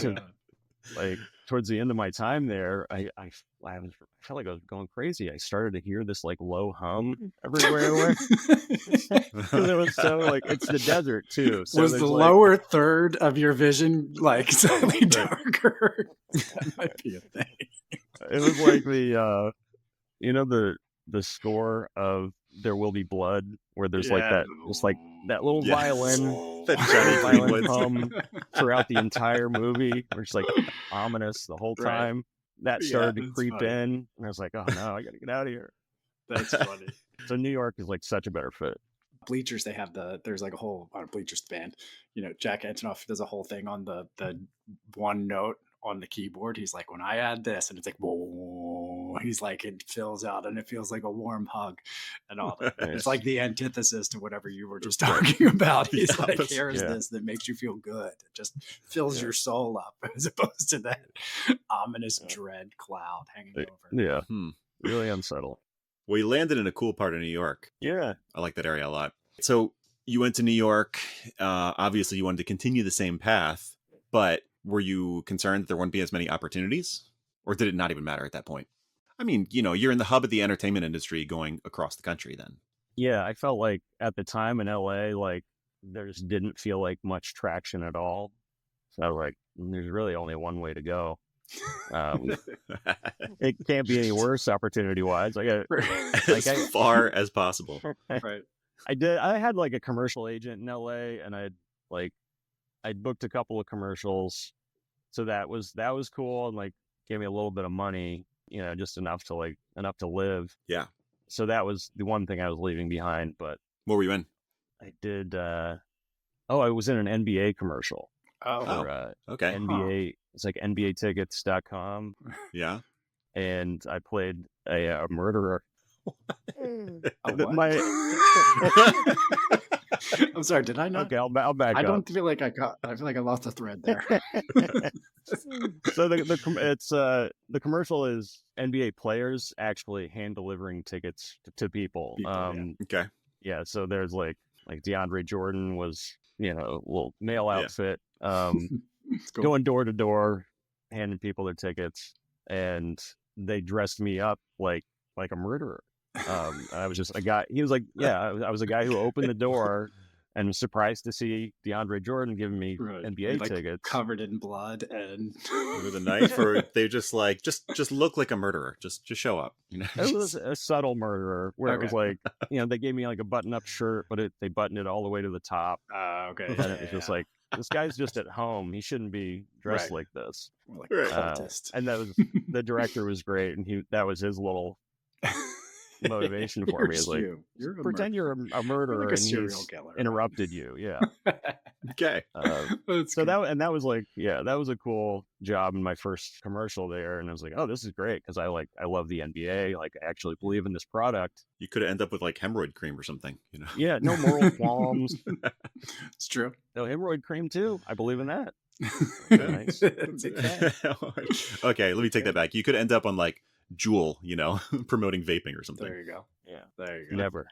like towards the end of my time there, I felt like I was going crazy. I started to hear this like low hum everywhere. Because it was so like, it's the desert too. So was the lower third of your vision like slightly darker? That might be a thing. It was like the the score of There Will Be Blood, where there's like that, just like that little violin, violin hum throughout the entire movie, where it's like ominous the whole time. That started to creep in, and I was like, oh no, I gotta get out of here. That's funny. So New York is like such a better fit. Bleachers, they have there's like a whole Bleachers band. Jack Antonoff does a whole thing on the one note on the keyboard. He's like, when I add this, and it's like, whoa, he's like, it fills out and it feels like a warm hug and all that. It's like the antithesis to whatever you were just talking about. He's like, here's this that makes you feel good. It just fills your soul up, as opposed to that ominous dread cloud hanging over. Yeah. Really unsettling. Well, you landed in a cool part of New York. Yeah. I like that area a lot. So you went to New York. Obviously, you wanted to continue the same path, but were you concerned that there wouldn't be as many opportunities? Or did it not even matter at that point? I mean, you're in the hub of the entertainment industry going across the country then. Yeah, I felt like at the time in LA, like there just didn't feel like much traction at all. So I was like, there's really only one way to go. It can't be any worse opportunity wise. As far as possible. Right. I had like a commercial agent in LA, and I'd booked a couple of commercials, so that was cool, and like gave me a little bit of money, just enough to live. Yeah. So that was the one thing I was leaving behind. But what were you in? I did. I was in an NBA commercial. for okay. NBA. It's like NBAtickets.com. Yeah. And I played a murderer. A what? I'm sorry, did I not? Okay, I'll back I up. don't feel like I feel like I lost the thread there. So the commercial is NBA players actually hand delivering tickets to people. Okay. Yeah, so there's like DeAndre Jordan was, little male outfit, going door to door, handing people their tickets, and they dressed me up like a murderer. I was just a guy. He was like, I was a guy who opened the door and was surprised to see DeAndre Jordan giving me NBA tickets, covered in blood and with a knife, or they just like just look like a murderer. Just show up. It was a subtle murderer where it was like, they gave me like a button-up shirt, but they buttoned it all the way to the top. Okay. And it was just like, this guy's just at home. He shouldn't be dressed like this. Like a cultist. And that was the director was great, and that was his little motivation for me. Is like, pretend you're a murderer, like a and serial he's killer. interrupted you. Yeah. Okay. So that was like, that was a cool job in my first commercial there, and I was like, oh, this is great because I love the NBA. Like, I actually believe in this product. You could have ended up with like hemorrhoid cream or something. Yeah, no moral qualms. It's true. No, hemorrhoid cream too. I believe in that. Nice. Okay, let me take that back. You could end up on like Juul, promoting vaping or something. There you go. Yeah, there you go. Never.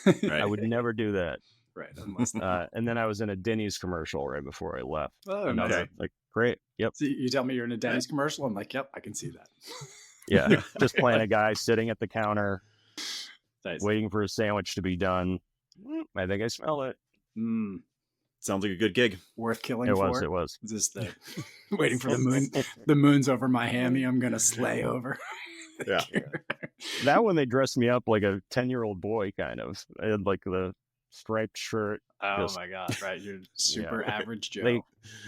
Right. I would never do that. Right. Unless and then I was in a Denny's commercial right before I left. Oh, and okay. Like, great. Yep. So you tell me you're in a Denny's commercial. I'm like, yep, I can see that. Yeah. Just playing a guy sitting at the counter, nice. Waiting for a sandwich to be done. I think I smell it. Sounds like a good gig. Worth killing it for? It was. Just waiting for the moon. The moon's over my hammy. I'm going to slay over. Yeah. That one, they dressed me up like a 10-year-old boy, kind of. I had like the striped shirt. Oh my God. Right. You're super average Joe. They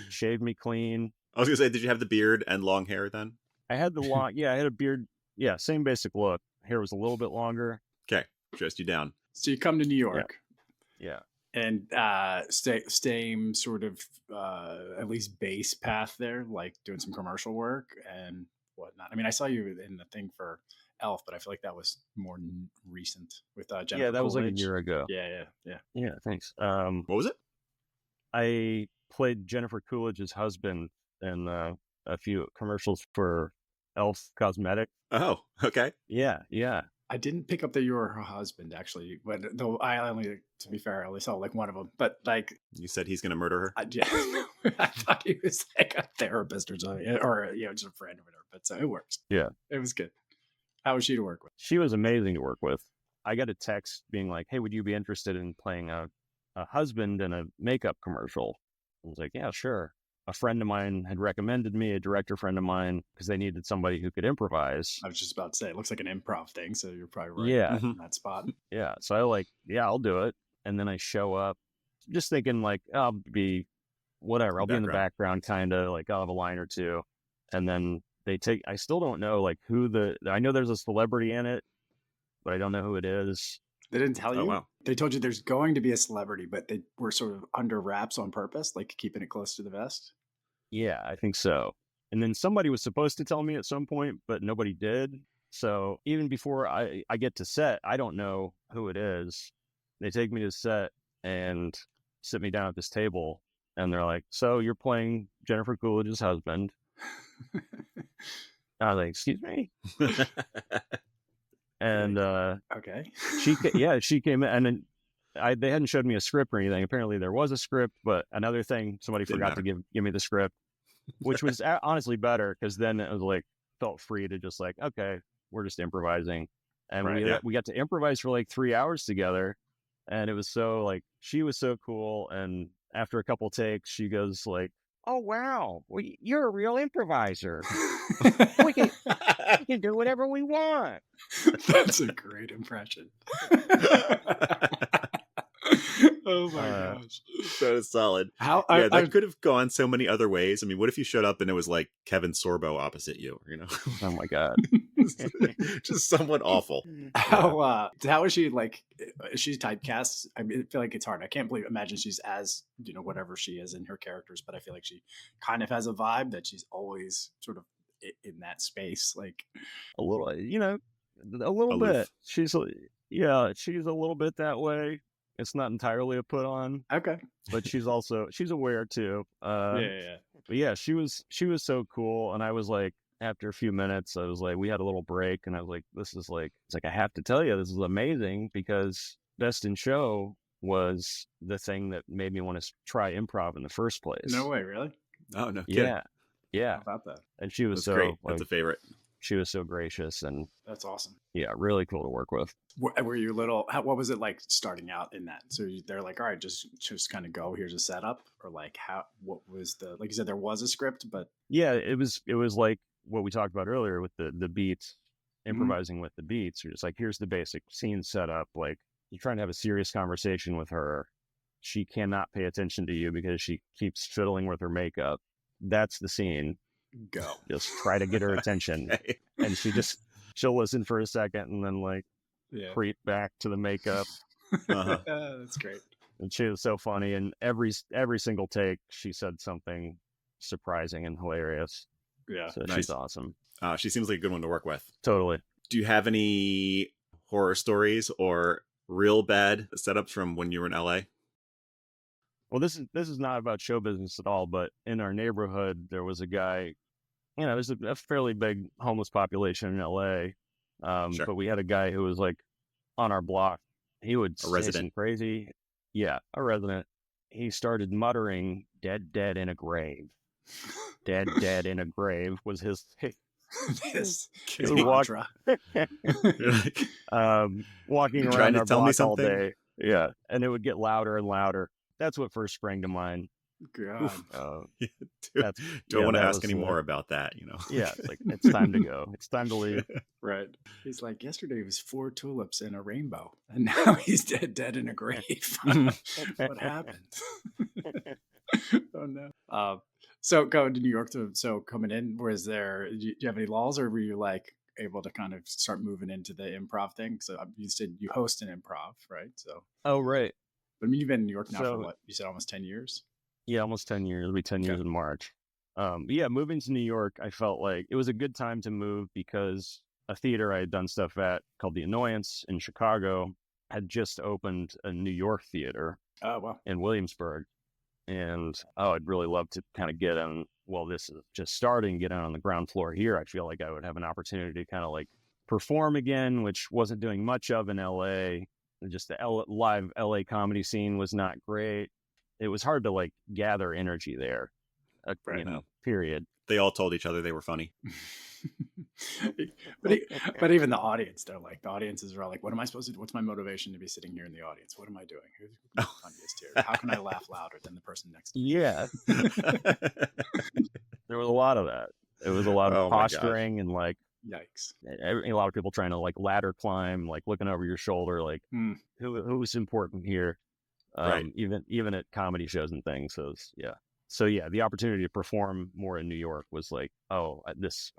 shaved me clean. I was going to say, did you have the beard and long hair then? I had the long, I had a beard. Yeah. Same basic look. Hair was a little bit longer. Okay. Dressed you down. So you come to New York. Yeah. And same sort of at least base path there, like doing some commercial work and whatnot. I mean, I saw you in the thing for Elf, but I feel like that was more recent with Jennifer. Yeah, that Coolidge. was like a year ago. Yeah. Thanks. What was it? I played Jennifer Coolidge's husband in a few commercials for Elf Cosmetic. Oh, okay. Yeah. I didn't pick up that you were her husband, actually, but though I only, to be fair, I only saw like one of them. But like, you said he's going to murder her. I thought he was like a therapist or something, or just a friend or whatever. But so it works. Yeah, it was good. How was she to work with? She was amazing to work with. I got a text being like, "Hey, would you be interested in playing a husband in a makeup commercial?" I was like, "Yeah, sure." A friend of mine had recommended me, a director friend of mine, because they needed somebody who could improvise. I was just about to say, it looks like an improv thing, so you're probably right in that spot. Yeah, so I'll do it. And then I show up, just thinking like, I'll be whatever. I'll be in the background, kind of like I'll have a line or two. And then I still don't know like I know there's a celebrity in it, but I don't know who it is. They didn't tell you? Oh, wow. They told you there's going to be a celebrity, but they were sort of under wraps on purpose, like keeping it close to the vest? Yeah, I think so. And then somebody was supposed to tell me at some point, but nobody did. So even before I get to set, I don't know who it is. They take me to set and sit me down at this table. And they're like, "So you're playing Jennifer Coolidge's husband." I was like, "Excuse me?" And okay. she came in, and then they hadn't showed me a script or anything. Apparently there was a script, but another thing, somebody forgot to give me the script, which was honestly better, because then it was like felt free to just like, okay, we're just improvising. And we got to improvise for like 3 hours together, and it was so like, she was so cool. And after a couple takes, she goes like, "Oh wow, you're a real improviser. we can do whatever we want." That's a great impression. Oh my gosh, that is solid. That could have gone so many other ways. I mean, what if you showed up and it was like Kevin Sorbo opposite you? Oh my God. just somewhat awful. How is she like? Is she typecast? I mean, I feel like it's hard. I can't imagine she's as whatever she is in her characters, but I feel like she kind of has a vibe that she's always sort of in that space, like a little, a little Aloof. bit. She's a little bit that way. It's not entirely a put on. Okay. But she's aware too. Yeah. But yeah, she was so cool. And I was like, after a few minutes, I was like, we had a little break and I was like, it's like, I have to tell you, this is amazing because Best in Show was the thing that made me want to try improv in the first place. No way, really? Oh, no kidding. Yeah. How about that? And she was That's great. That's like, a favorite. she was so gracious and That's awesome. yeah, really cool to work with. Were you little? What was it like starting out in that? So they're like, all right, just kind of go. Here's a setup, or like what was like you said, there was a script, but yeah, it was like what we talked about earlier with the beats, improvising with the beats. You're just like, here's the basic scene setup. Like you're trying to have a serious conversation with her. She cannot pay attention to you because she keeps fiddling with her makeup. That's the scene. Go. Just try to get her attention. Okay. And she'll listen for a second and then like creep back to the makeup. That's great. And she was so funny. And every single take, she said something surprising and hilarious. Yeah. So Nice. she's awesome. She seems like a good one to work with. Totally. Do you have any horror stories or real bad setups from when you were in LA? Well, this is not about show business at all, but in our neighborhood, there was a guy, there's a fairly big homeless population in LA. Sure. But we had a guy who was like on our block. He would say resident. some crazy. Yeah, a resident. He started muttering, dead in a grave. Dead in a grave was his This He would walk, mantra. walking You're around trying to our tell me block all something? day. Yeah, and it would get louder and louder. That's what first sprang to mind. God. Don't want to that ask was, any more about that, Yeah, it's like, it's time to go. It's time to leave. Right. He's like, yesterday was 4 tulips and a rainbow, and now he's dead in a grave. What happened? Oh no. So going to New York, so coming in, do you have any laws, or were you like able to kind of start moving into the improv thing? So you said you host an improv, right? So. Oh, right. But I mean, you've been in New York now for So- what? You said almost 10 years? Yeah, almost 10 years. It'll be 10 years Okay. in March. But yeah, moving to New York, I felt like it was a good time to move because a theater I had done stuff at called The Annoyance in Chicago had just opened a New York theater Oh, wow. in Williamsburg. And I'd really love to kind of get in. Well, this is just starting, get in on the ground floor here. I feel like I would have an opportunity to kind of like perform again, which wasn't doing much of in LA. Just the live LA comedy scene was not great. It was hard to like gather energy there, Right. period. They all told each other they were funny. but even the audience, the audiences are all like, what am I supposed to do? What's my motivation to be sitting here in the audience? What am I doing? Who's the funniest here? How can I laugh louder than the person next to me? Yeah. There was a lot of that. It was a lot Oh of my gosh. posturing and like Yikes. a lot of people trying to like ladder climb, like looking over your shoulder, like Hmm. who's important here, Right. even at comedy shows and things. So yeah, the opportunity to perform more in New York was like, I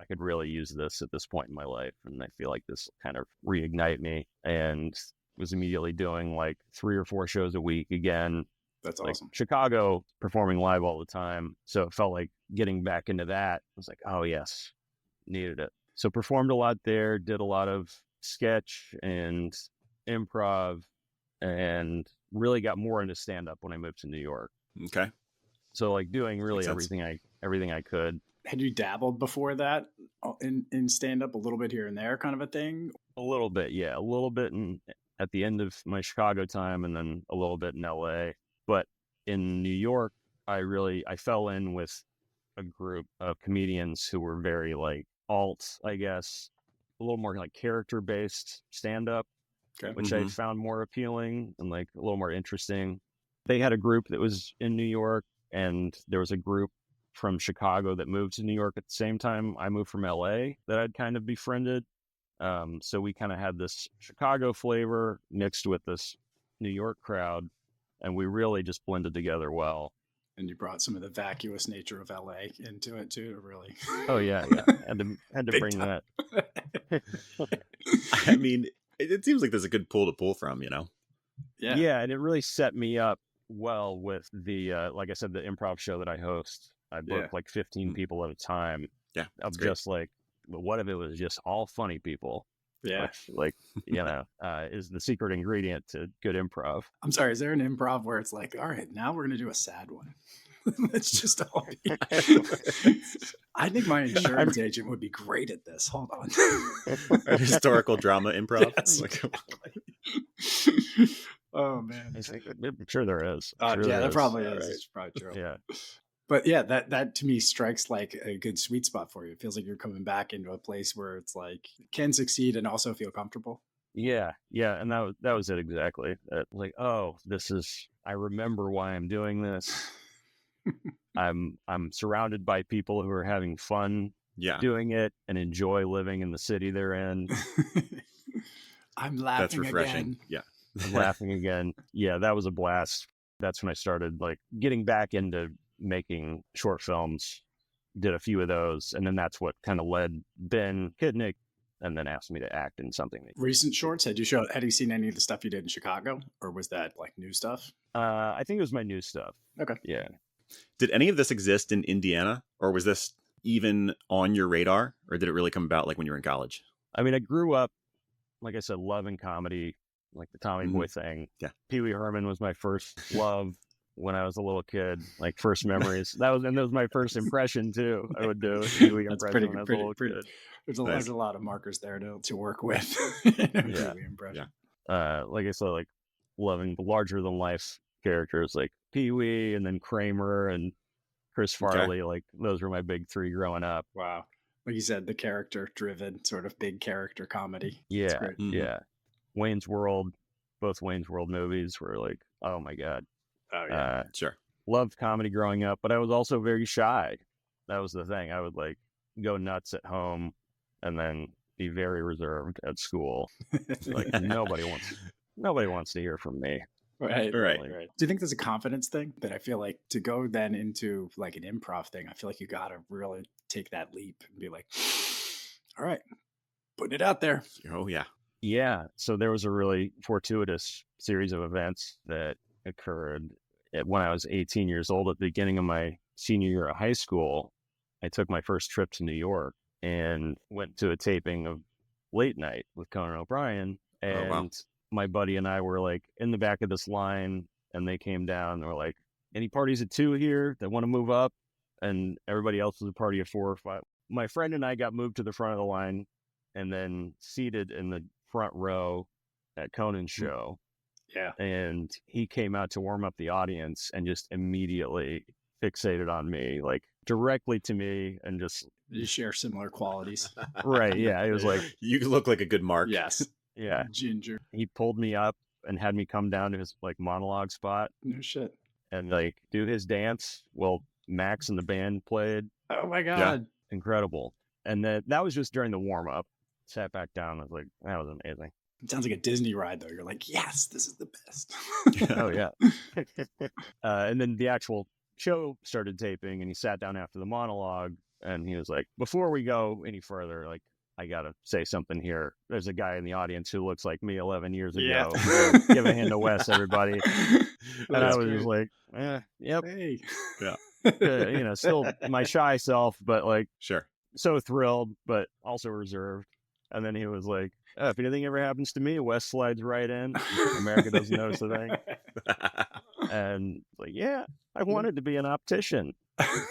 could really use this at this point in my life, and I feel like this kind of reignite me, and was immediately doing like 3 or 4 shows a week again. That's Like awesome. Chicago, performing live all the time, so it felt like getting back into that. I was like, oh yes, needed it. So performed a lot there, did a lot of sketch and improv, and really got more into stand-up when I moved to New York. Okay. So like doing really Makes sense. everything I could. Had you dabbled before that in stand-up a little bit here and there kind of a thing? A little bit, yeah. A little bit at the end of my Chicago time, and then a little bit in LA. But in New York, I fell in with a group of comedians who were very like alt, I guess, a little more like character-based stand-up, Okay. which I found more appealing and like a little more interesting. They had a group that was in New York, and there was a group from Chicago that moved to New York at the same time I moved from LA that I'd kind of befriended. So we kind of had this Chicago flavor mixed with this New York crowd, and we really just blended together well. And you brought some of the vacuous nature of LA into it too, really. Oh yeah. Had to Big bring time. that. I mean, it seems like there's a good pool to pull from, Yeah, and it really set me up well with the like I said, the improv show that I host. I book like 15 people at a time. Yeah, of just like, what if it was just all funny people? Yeah. Which, is the secret ingredient to good improv. I'm sorry, is there an improv where it's like, all right, now we're going to do a sad one? Let's just all be... I think my insurance agent would be great at this. Hold on. A historical drama improv. Yes, exactly. Oh, man. I'm sure there is. There probably is. Right. It's probably true. Yeah. But yeah, that to me strikes like a good sweet spot for you. It feels like you're coming back into a place where it's like can succeed and also feel comfortable. Yeah, and that was it exactly. Like, oh, I remember why I'm doing this. I'm surrounded by people who are having fun doing it and enjoy living in the city they're in. I'm laughing. That's refreshing. Again. Yeah. I'm laughing again. Yeah, that was a blast. That's when I started like getting back into making short films, did a few of those, and then that's what kind of led Ben Kidnick and then asked me to act in something. Recent shorts? Had you seen any of the stuff you did in Chicago, or was that like new stuff? I think it was my new stuff. Okay. Yeah. Did any of this exist in Indiana, or was this even on your radar, or did it really come about like when you were in college? I mean, I grew up, like I said, loving comedy, like the Tommy Boy thing. Yeah. Pee Wee Herman was my first love when I was a little kid, like first memories. That was my first impression too. I would do Pee Wee impression when I was a little kid. There's a lot of markers there to work with. Yeah. Impression. Like I said, like loving the larger than life characters like Pee Wee and then Kramer and Chris Farley. Like those were my big three growing up. Wow. Like you said, the character driven sort of big character comedy. Yeah. Yeah. Wayne's World, both Wayne's World movies were like, oh my God. Oh yeah. Sure. Loved comedy growing up, but I was also very shy. That was the thing. I would like go nuts at home and then be very reserved at school. Like nobody wants to hear from me. Right. Do you think there's a confidence thing that I feel like to go then into like an improv thing? I feel like you got to really take that leap and be like, all right, putting it out there. Oh yeah. Yeah. So there was a really fortuitous series of events that occurred when I was 18 years old at the beginning of my senior year of high school. I took my first trip to New York and went to a taping of Late Night with Conan O'Brien. And my buddy and I were like in the back of this line, and they came down and were like, any parties at 2 here that want to move up? And everybody else was a party of 4 or 5. My friend and I got moved to the front of the line and then seated in the front row at Conan's show. Yeah. And he came out to warm up the audience and just immediately fixated on me, like directly to me, and just... You share similar qualities. Right. Yeah. It was like... You look like a good mark. Yes. Yeah. Ginger. He pulled me up and had me come down to his like monologue spot. No shit. And like do his dance while Max and the band played. Oh my God. Yeah. Incredible. And that was just during the warm up. Sat back down. I was like, that was amazing. It sounds like a Disney ride though. You're like, yes, this is the best. Oh yeah. And then the actual show started taping, and he sat down after the monologue, and he was like, before we go any further, like, I gotta say something here. There's a guy in the audience who looks like me 11 years ago. Yeah. Give a hand to Wes, everybody. And I was just like, yep. Hey. Yeah. Still my shy self, but like, sure. So thrilled, but also reserved. And then he was like, if anything ever happens to me, Wes slides right in. America doesn't notice a thing. And like, yeah, I wanted to be an optician,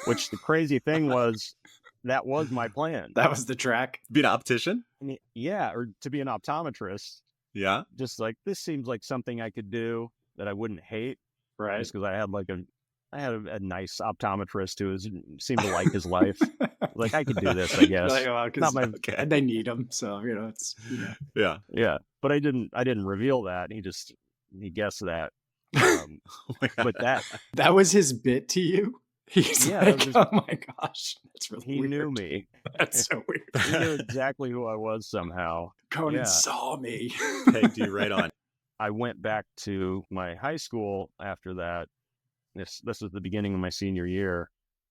which the crazy thing was, that was my plan. That was the track. Be an optician? Yeah, or to be an optometrist. Yeah. Just like, this seems like something I could do that I wouldn't hate. Right. Just because I had a nice optometrist who seemed to like his life. Like, I could do this, I guess. Not my, and they need him, so it's yeah. But I didn't reveal that. He guessed that. But that was his bit to you. He's like, oh my gosh, that's really weird. He knew me. That's so weird. He knew exactly who I was somehow. Conan saw me. Pegged you right on. I went back to my high school after that. This was the beginning of my senior year,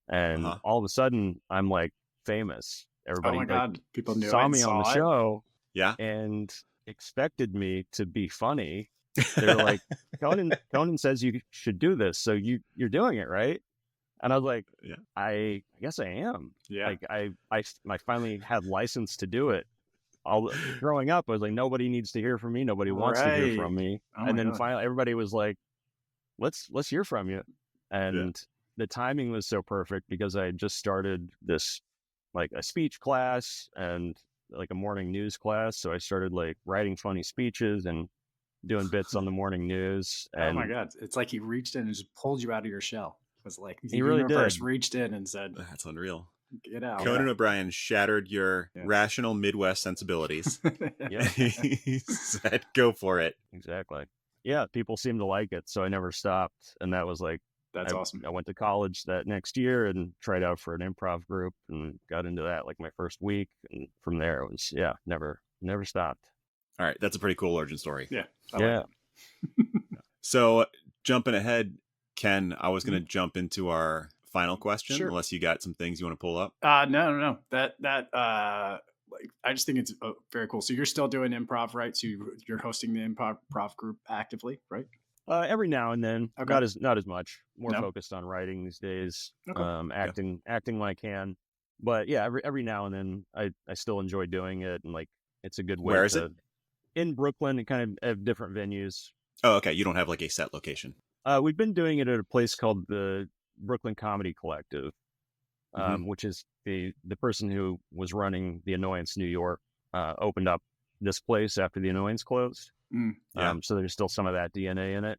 and all of a sudden I'm like famous Everybody my God, people knew saw it, me on the saw it. show Yeah. and expected me to be funny. They're like, Conan says you should do this, so you're doing it, right? And I was like, Yeah. I guess I am. Yeah. Like I finally had license to do it. Growing up, I was like, nobody needs to hear from me. Nobody wants to hear from me. Oh and my then God. finally, everybody was like, let's hear from you. And the timing was so perfect because I had just started this, like a speech class and like a morning news class. So I started like writing funny speeches and doing bits on the morning news. Oh And my God. It's like he reached in and just pulled you out of your shell. It was like the He really universe did. reached in and said, That's unreal. get out. Conan O'Brien shattered your Yeah. rational Midwest sensibilities. Yeah, He said, go for it. exactly. Yeah, people seemed to like it. So I never stopped. And that was like, That's awesome. I went to college that next year and tried out for an improv group and got into that like my first week. And from there it was, never stopped. All right. That's a pretty cool origin story. Yeah. I Yeah. like So jumping ahead, Ken, I was going to jump into our final question, Sure. unless you got some things you want to pull up. No. That like I just think it's very cool. So you're still doing improv, right? So you're hosting the improv group actively, right? Every now and then, Okay. not as much. More No? focused on writing these days. Okay. Acting when I can. But yeah, every now and then, I still enjoy doing it, and like it's a good way. Where is it? In Brooklyn, and kind of have different venues. Oh, okay. You don't have like a set location. We've been doing it at a place called the Brooklyn Comedy Collective, which is the person who was running the Annoyance New York opened up this place after the Annoyance closed. Yeah. So there's still some of that DNA in it.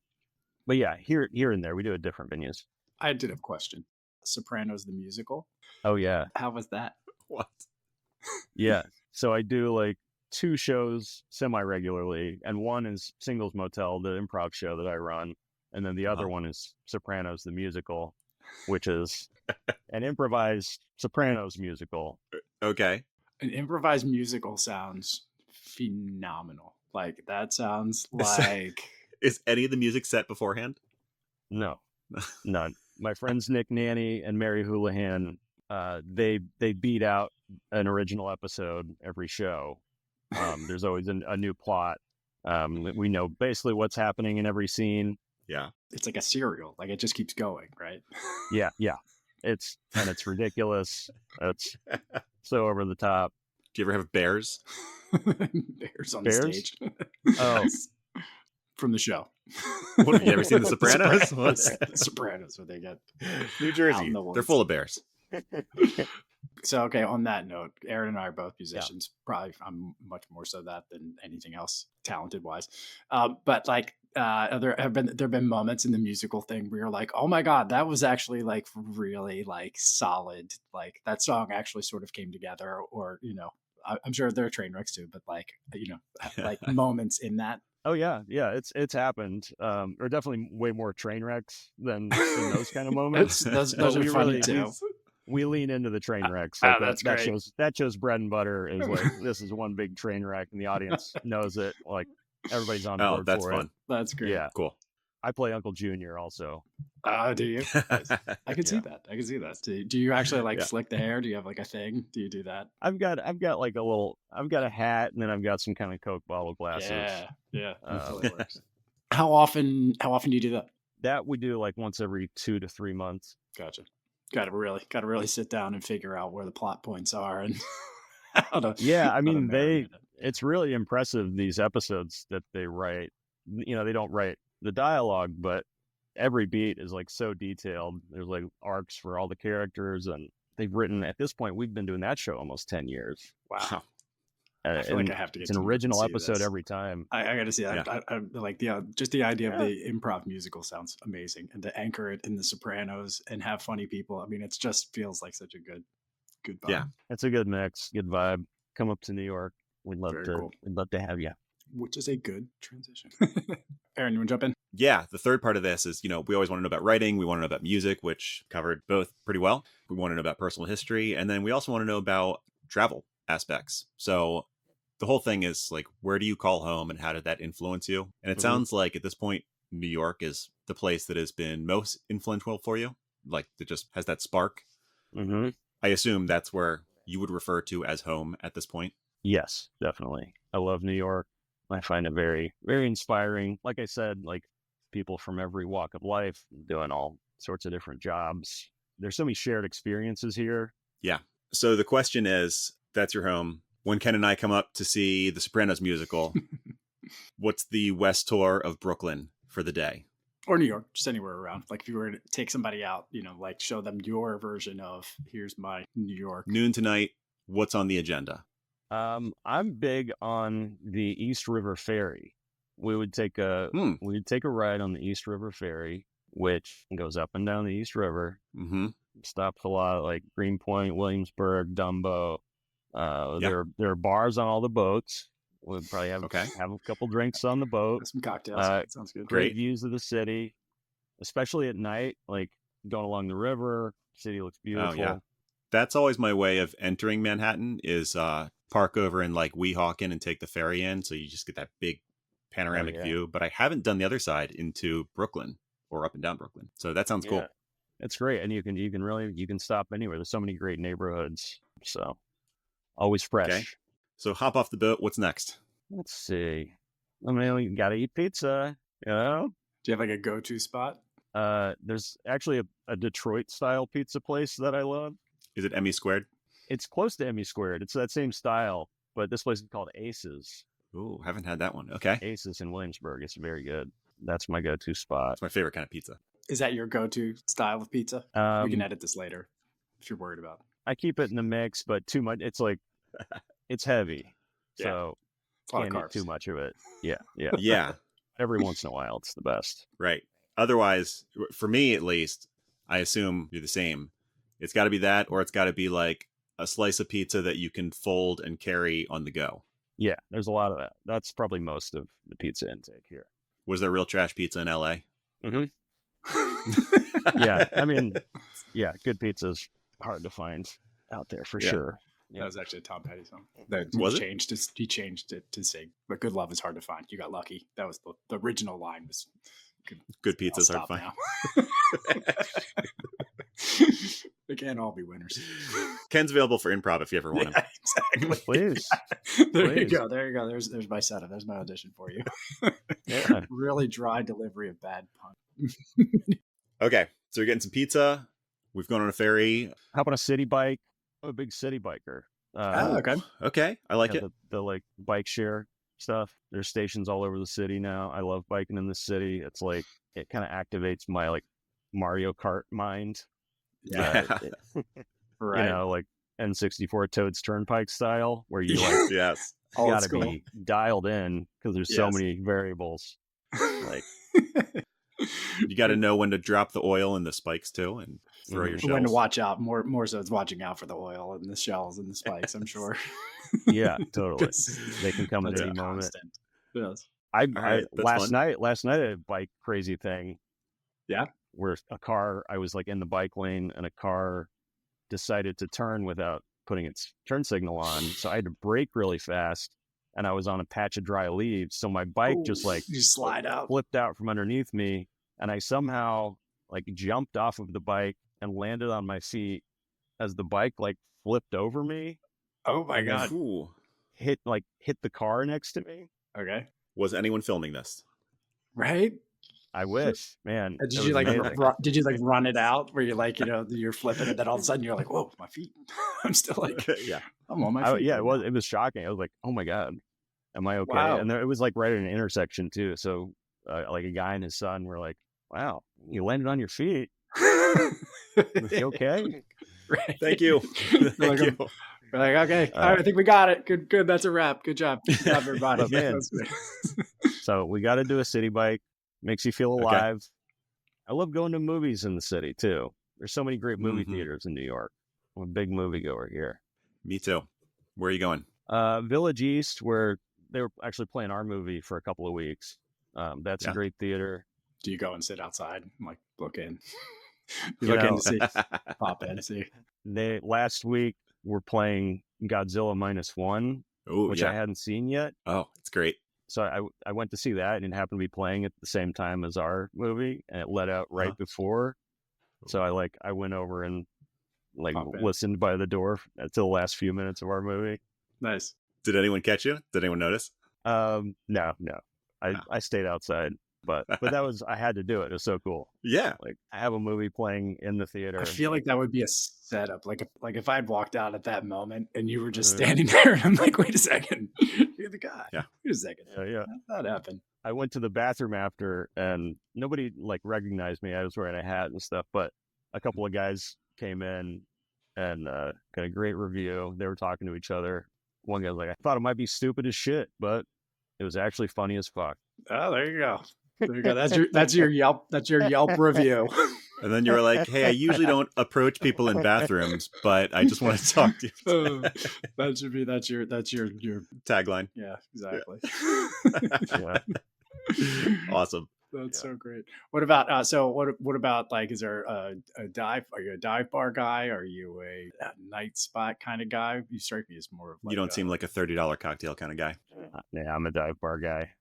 But yeah, here and there, we do it at different venues. I did have a question. Sopranos the musical. Oh yeah, How was that? What? yeah. So I do like 2 shows semi-regularly, and one is Singles Motel, the improv show that I run, and then the other one is Sopranos the musical, which is an improvised Sopranos musical. Okay. An improvised musical sounds phenomenal. Like that sounds like Is any of the music set beforehand? No, none. My friends Nick Nanny and Mary Houlihan, they beat out an original episode every show. There's always a new plot. We know basically what's happening in every scene. Yeah. it's like a serial. Like it just keeps going, right? Yeah. It's ridiculous. It's so over the top. Do you ever have bears? Bears on the stage. Oh. From the show. What, have you ever seen The Sopranos? The Sopranos, where they get New out Jersey. in the woods. They're full of bears. So, okay, on that note, Aaron and I are both musicians. Probably I'm much more so that than anything else, talented wise. But like, there have been moments in the musical thing where you're like, oh my God, that was actually like really like solid. Like that song actually sort of came together, or, you know, I'm sure there are train wrecks too, but like, you know, like moments in that. Oh yeah. It's happened. Or definitely way more train wrecks than those kind of moments. Those But are we funny really- too. We lean into the train wrecks. Like that's that great. shows bread and butter is like, this is one big train wreck, and the audience knows it. Like everybody's on board. Oh, that's for fun. it. That's great. Yeah. Cool. I play Uncle Junior also. Do you? I can see Yeah. that. I can see that. Do you actually like Yeah. slick the hair? Do you have like a thing? Do you do that? I've got like I've got a hat, and then I've got some kind of Coke bottle glasses. Yeah. That Uh, totally works. How often do you do that? That we do like once every 2 to 3 months. Gotcha. Got to really sit down and figure out where the plot points are and how to. Yeah, I how to mean marinate it. it's really impressive, these episodes that they write. You know, they don't write the dialogue, but every beat is like so detailed. There's like arcs for all the characters, and they've written, at this point, we've been doing that show almost 10 years. Wow. I feel like And I have to get it's an to original see episode this. every time. I got to see that. Yeah. I like just the idea of the improv musical sounds amazing, and to anchor it in The Sopranos and have funny people. I mean, it just feels like such a good vibe. Yeah. It's a good mix, good vibe. Come up to New York. We'd love Very to cool. we'd love to have you. Which is a good transition. Aaron, you want to jump in? Yeah, the third part of this is, you know, we always want to know about writing. We want to know about music, which covered both pretty well. We want to know about personal history. And then we also want to know about travel aspects. So the whole thing is like, where do you call home and how did that influence you? And it sounds like at this point, New York is the place that has been most influential for you. Like it just has that spark. Mm-hmm. I assume that's where you would refer to as home at this point? Yes, definitely. I love New York. I find it very, very inspiring. Like I said, like people from every walk of life doing all sorts of different jobs. There's so many shared experiences here. Yeah. So the question is, that's your home. When Ken and I come up to see the Sopranos musical, what's the West tour of Brooklyn for the day? Or New York, just anywhere around. Like if you were to take somebody out, like show them your version of here's my New York. Noon tonight, what's on the agenda? I'm big on the East River Ferry. We would take a ride on the East River Ferry, which goes up and down the East River. Mm-hmm. Stops a lot like Greenpoint, Williamsburg, Dumbo. There are bars on all the boats. We'll probably have a couple drinks on the boat. Some cocktails. Sounds good. Great views of the city, especially at night. Like going along the river, city looks beautiful. Oh, yeah. That's always my way of entering Manhattan is park over in like Weehawken and take the ferry in. So you just get that big panoramic view. But I haven't done the other side into Brooklyn or up and down Brooklyn. So that sounds cool. It's great. And you can stop anywhere. There's so many great neighborhoods. So always fresh. Okay. So hop off the boat. What's next? Let's see. I mean, you got to eat pizza, Do you have like a go-to spot? There's actually a Detroit style pizza place that I love. Is it Emmy Squared? It's close to Emmy Squared. It's that same style, but this place is called Aces. Ooh, haven't had that one. Okay. Aces in Williamsburg. It's very good. That's my go-to spot. It's my favorite kind of pizza. Is that your go-to style of pizza? We can edit this later if you're worried about it. I keep it in the mix, but too much. It's like, it's heavy. So can't eat too much of it. Yeah. Every once in a while, it's the best. Right. Otherwise, for me at least, I assume you're the same. It's got to be that, or it's got to be like a slice of pizza that you can fold and carry on the go. Yeah, there's a lot of that. That's probably most of the pizza intake here. Was there real trash pizza in LA? Mm-hmm. Yeah, I mean, good pizza's hard to find out there for sure. Yeah. That was actually a Tom Petty song. He changed it to say, "But good love is hard to find." You got lucky. That was the original line. Was good pizza is hard to find. They can't all be winners. Ken's available for improv if you ever want him. Exactly. Please. There you go. There's my setup. There's my audition for you. Really dry delivery of bad pun. Okay, so you're getting some pizza. We've gone on a ferry. How about a city bike? I'm a big city biker. Okay. I like it. The like bike share stuff. There's stations all over the city now. I love biking in the city. It's like, it kind of activates my like Mario Kart mind. Yeah. Right. Like N64 Toad's Turnpike style, where you like, yes, you gotta be dialed in because there's so many variables. Like, you got to know when to drop the oil and the spikes too, and throw your shells. When to watch out. More so, it's watching out for the oil and the shells and the spikes. I'm sure. Yeah, totally. They can come at any moment. Yes. Last night I had a bike crazy thing. Yeah. Where I was like in the bike lane and a car decided to turn without putting its turn signal on. So I had to brake really fast and I was on a patch of dry leaves. So my bike just slide out, flipped out from underneath me. And I somehow like jumped off of the bike and landed on my feet as the bike like flipped over me. Oh my God. Hit the car next to me. Okay. Was anyone filming this? Right. I wish, man. Did you run it out where you're like, you're flipping and then all of a sudden you're like, whoa, my feet. I'm still like, I'm on my feet. It was shocking. I was like, oh my God, am I okay? Wow. And it was like right at an intersection too. So like a guy and his son were like, wow, you landed on your feet. You okay? Right. Thank you. Thank you. We're like, okay, all right, I think we got it. Good. That's a wrap. Good job. Good job, everybody. So we got to do a city bike. Makes you feel alive. Okay. I love going to movies in the city too. There's so many great movie theaters in New York. I'm a big moviegoer here. Me too. Where are you going? Village East, where they were actually playing our movie for a couple of weeks. That's a great theater. Do you go and sit outside and like look in? You look in to see, pop in to see. They last week were playing Godzilla -1, which I hadn't seen yet. Oh, it's great. So I went to see that, and it happened to be playing at the same time as our movie, and it let out right before. So I went over and like Pop in. listened by the door until the last few minutes of our movie. Nice. Did anyone catch you? Did anyone notice? No. I stayed outside, but that was, I had to do it. It was so cool. Yeah. Like, I have a movie playing in the theater. I feel like that would be a setup. Like if I'd walked out at that moment and you were just standing there, and I'm like, wait a second, you're the guy. Yeah. Wait a second. Yeah. How'd that happen? I went to the bathroom after, and nobody like recognized me. I was wearing a hat and stuff, but a couple of guys came in and got a great review. They were talking to each other. One guy was like, I thought it might be stupid as shit, but it was actually funny as fuck. Oh, there you go. There you go. That's your Yelp review. And then you were like, hey, I usually don't approach people in bathrooms, but I just want to talk to you. That's your Tagline. yeah, exactly. Yeah. Awesome. That's so great. What about what about like, is there a dive? Are you a dive bar guy? Are you a night spot kind of guy? You strike me as more of like You don't seem like a $30 cocktail kind of guy. Yeah, I'm a dive bar guy.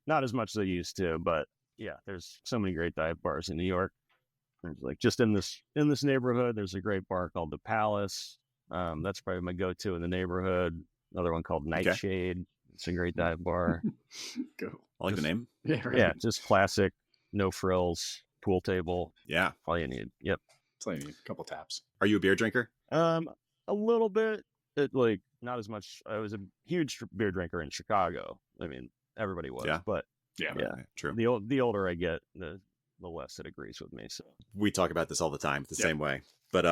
Not as much as I used to, but yeah, there's so many great dive bars in New York. There's like just in this neighborhood, there's a great bar called the Palace. That's probably my go-to in the neighborhood. Another one called Nightshade. It's a great dive bar. Cool. I like the name. Yeah, right. Yeah, just classic, no frills, pool table. Yeah. All you need. Yep. It's like a couple taps. Are you a beer drinker? A little bit. Like not as much. I was a huge beer drinker in Chicago. I mean, everybody was. Yeah. But Yeah. True. the older I get, the less it agrees with me. So We talk about this all the time, the same way. But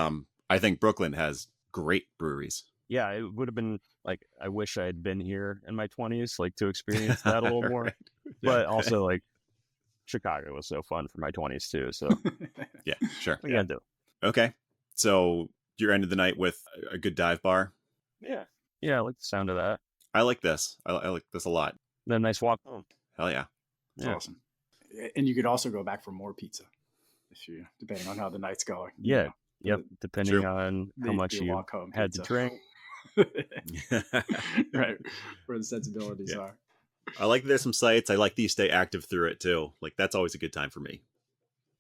I think Brooklyn has great breweries. yeah, it would have been like, I wish I had been here in my 20s, like to experience that a little more. Right. But also like Chicago was so fun for my 20s too. So Yeah, sure. we gotta do. Okay. So you're ended the night with a good dive bar. Yeah. Yeah, I like the sound of that. I like this. I like this a lot. Then a nice walk home. Hell yeah. It's Yeah. awesome. And you could also go back for more pizza if you, depending on how the night's going. you Yeah. know. Yep. Depending True. on how The much you walk home had to pizza. drink. Right, where the sensibilities Yeah. are. I like there's some sites. I like that you stay active through it too. Like that's always a good time for me.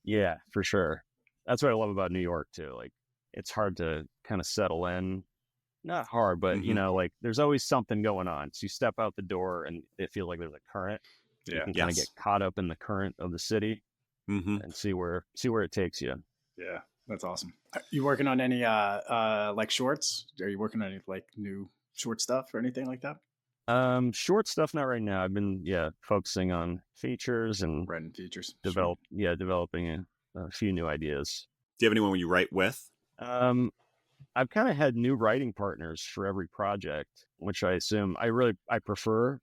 Yeah, for sure. That's what I love about New York too. Like it's hard to kind of settle in. Not hard, but you Mhm. know, like there's always something going on. So you step out the door and it feels like there's a current. You Yeah. can kind of Yes. get caught up in the current of the city Mm-hmm. and see where it takes you. Yeah, that's awesome. You working on any like shorts? Are you working on any like new short stuff or anything like that? Short stuff not right now. I've been focusing on features and Writing features. developing a few new ideas. Do you have anyone you write with? I've kind of had new writing partners for every project, which I assume I prefer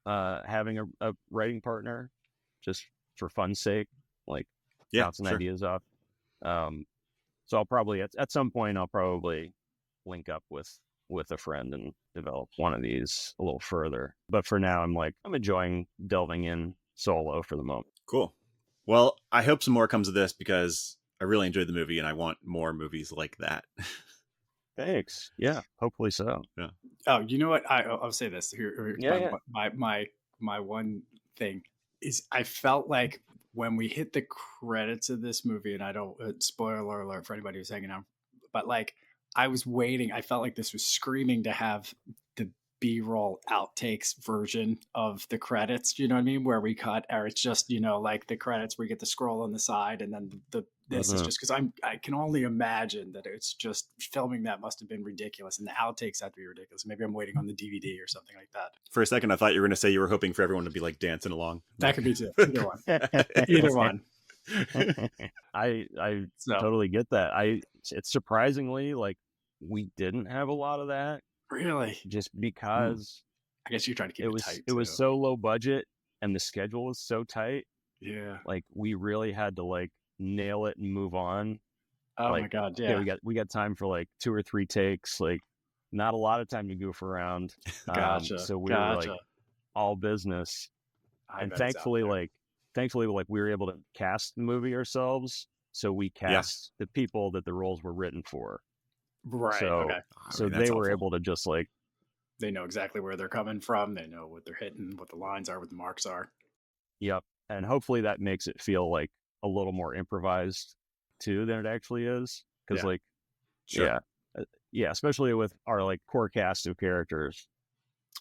having a writing partner just for fun's sake, like bouncing sure. ideas off. So I'll probably at some point I'll probably link up with a friend and develop one of these a little further. But for now, I'm enjoying delving in solo for the moment. Cool. Well, I hope some more comes of this because I really enjoyed the movie and I want more movies like that. Thanks. Yeah, hopefully so. Yeah. Oh, you know what? I'll say this here. Yeah. My one thing is I felt like when we hit the credits of this movie, and I don't spoiler alert for anybody who's hanging out, but like I was waiting. I felt like this was screaming to have the B-roll outtakes version of the credits. You know what I mean? Where we cut, or it's just like the credits where you get the scroll on the side, and then this is just because I can only imagine that it's just filming that must have been ridiculous, and the outtakes have to be ridiculous. Maybe I'm waiting on the DVD or something like that. For a second, I thought you were going to say you were hoping for everyone to be like dancing along. That could be too. Either one. Either one. I totally get that. It's surprisingly like we didn't have a lot of that, Really? just because I guess you're trying to keep it tight. it was too. so low budget and the schedule was so tight. Yeah. Like we really had to like nail it and move on. Oh my Like, God. Yeah. we got time for like 2 or 3 takes. Like not a lot of time to goof around. Gotcha. So we were like all business. I And bet it's out there. thankfully we were able to cast the movie ourselves. So we cast the people that the roles were written for. Right. So, Okay. So they were able to just like, They know exactly where they're coming from. They know what they're hitting, what the lines are, what the marks are. yep. And hopefully that makes it feel like a little more improvised too than it actually is. Because Yeah. like Sure. Yeah, especially with our like core cast of characters.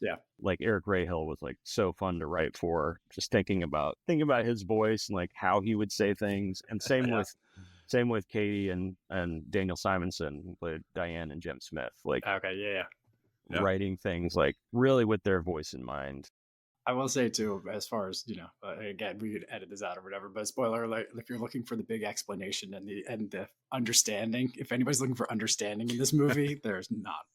Yeah. Like Eric Rahill was like so fun to write for. Just thinking about his voice and like how he would say things, and same with Katie and Daniel Simonson, who played Diane and Jem Smith. Like Okay, yeah. writing things like really with their voice in mind. I will say too, as far as again, we could edit this out or whatever. But spoiler alert: if you're looking for the big explanation and the understanding, if anybody's looking for understanding in this movie, there's not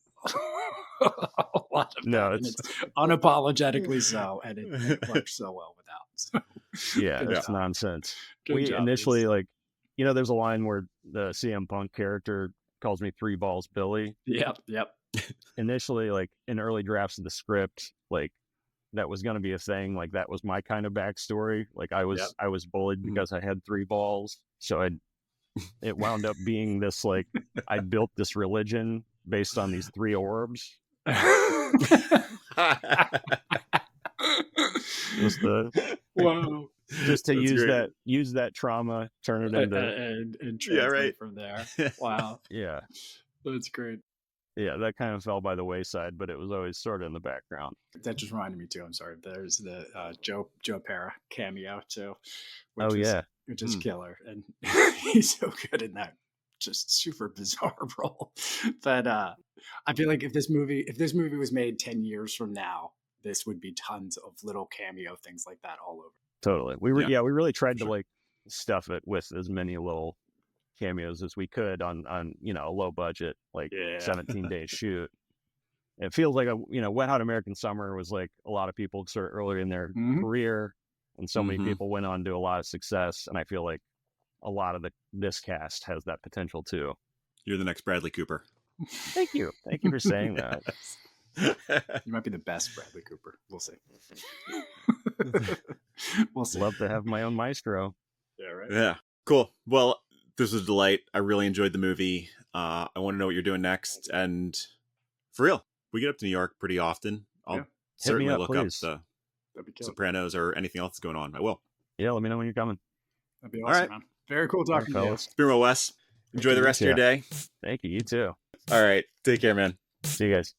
a lot of that. And it's unapologetically so, and it works so well without. So, Yeah, good it's job. nonsense. Good We job, initially dudes. like, there's a line where the CM Punk character calls me Three Balls Billy. Yep. Initially, like in early drafts of the script, like that was going to be a thing. Like that was my kind of backstory. Like I was bullied because I had 3 balls. So it wound up being this, like, I built this religion based on these 3 orbs. Whoa. Just to That's use that trauma, turn it into and translate from there. Wow. Yeah. That's great. Yeah, that kind of fell by the wayside, but it was always sort of in the background. That just reminded me too. I'm sorry. There's the Joe Pera cameo too, which is killer, and he's so good in that just super bizarre role. But I feel like if this movie was made 10 years from now, this would be tons of little cameo things like that all over. Totally. We really tried to like stuff it with as many little cameos as we could on a low budget, like 17-day shoot. It feels like Wet Hot American Summer was like a lot of people sort of earlier in their career, and so many people went on to a lot of success, and I feel like a lot of this cast has that potential too. You're the next Bradley Cooper. Thank you for saying that. You might be the best Bradley Cooper. We'll see. We'll see. Love to have my own maestro. Yeah, right. Yeah, cool. Well, this was a delight. I really enjoyed the movie. I want to know what you're doing next. And for real, we get up to New York pretty often. I'll certainly look up the Sopranos or anything else that's going on. I will. Yeah, let me know when you're coming. That'd be awesome, all right, man. Very cool talking to you. It's been real, Wes. Enjoy the rest of your day. Thank you. You too. All right. Take care, man. See you guys.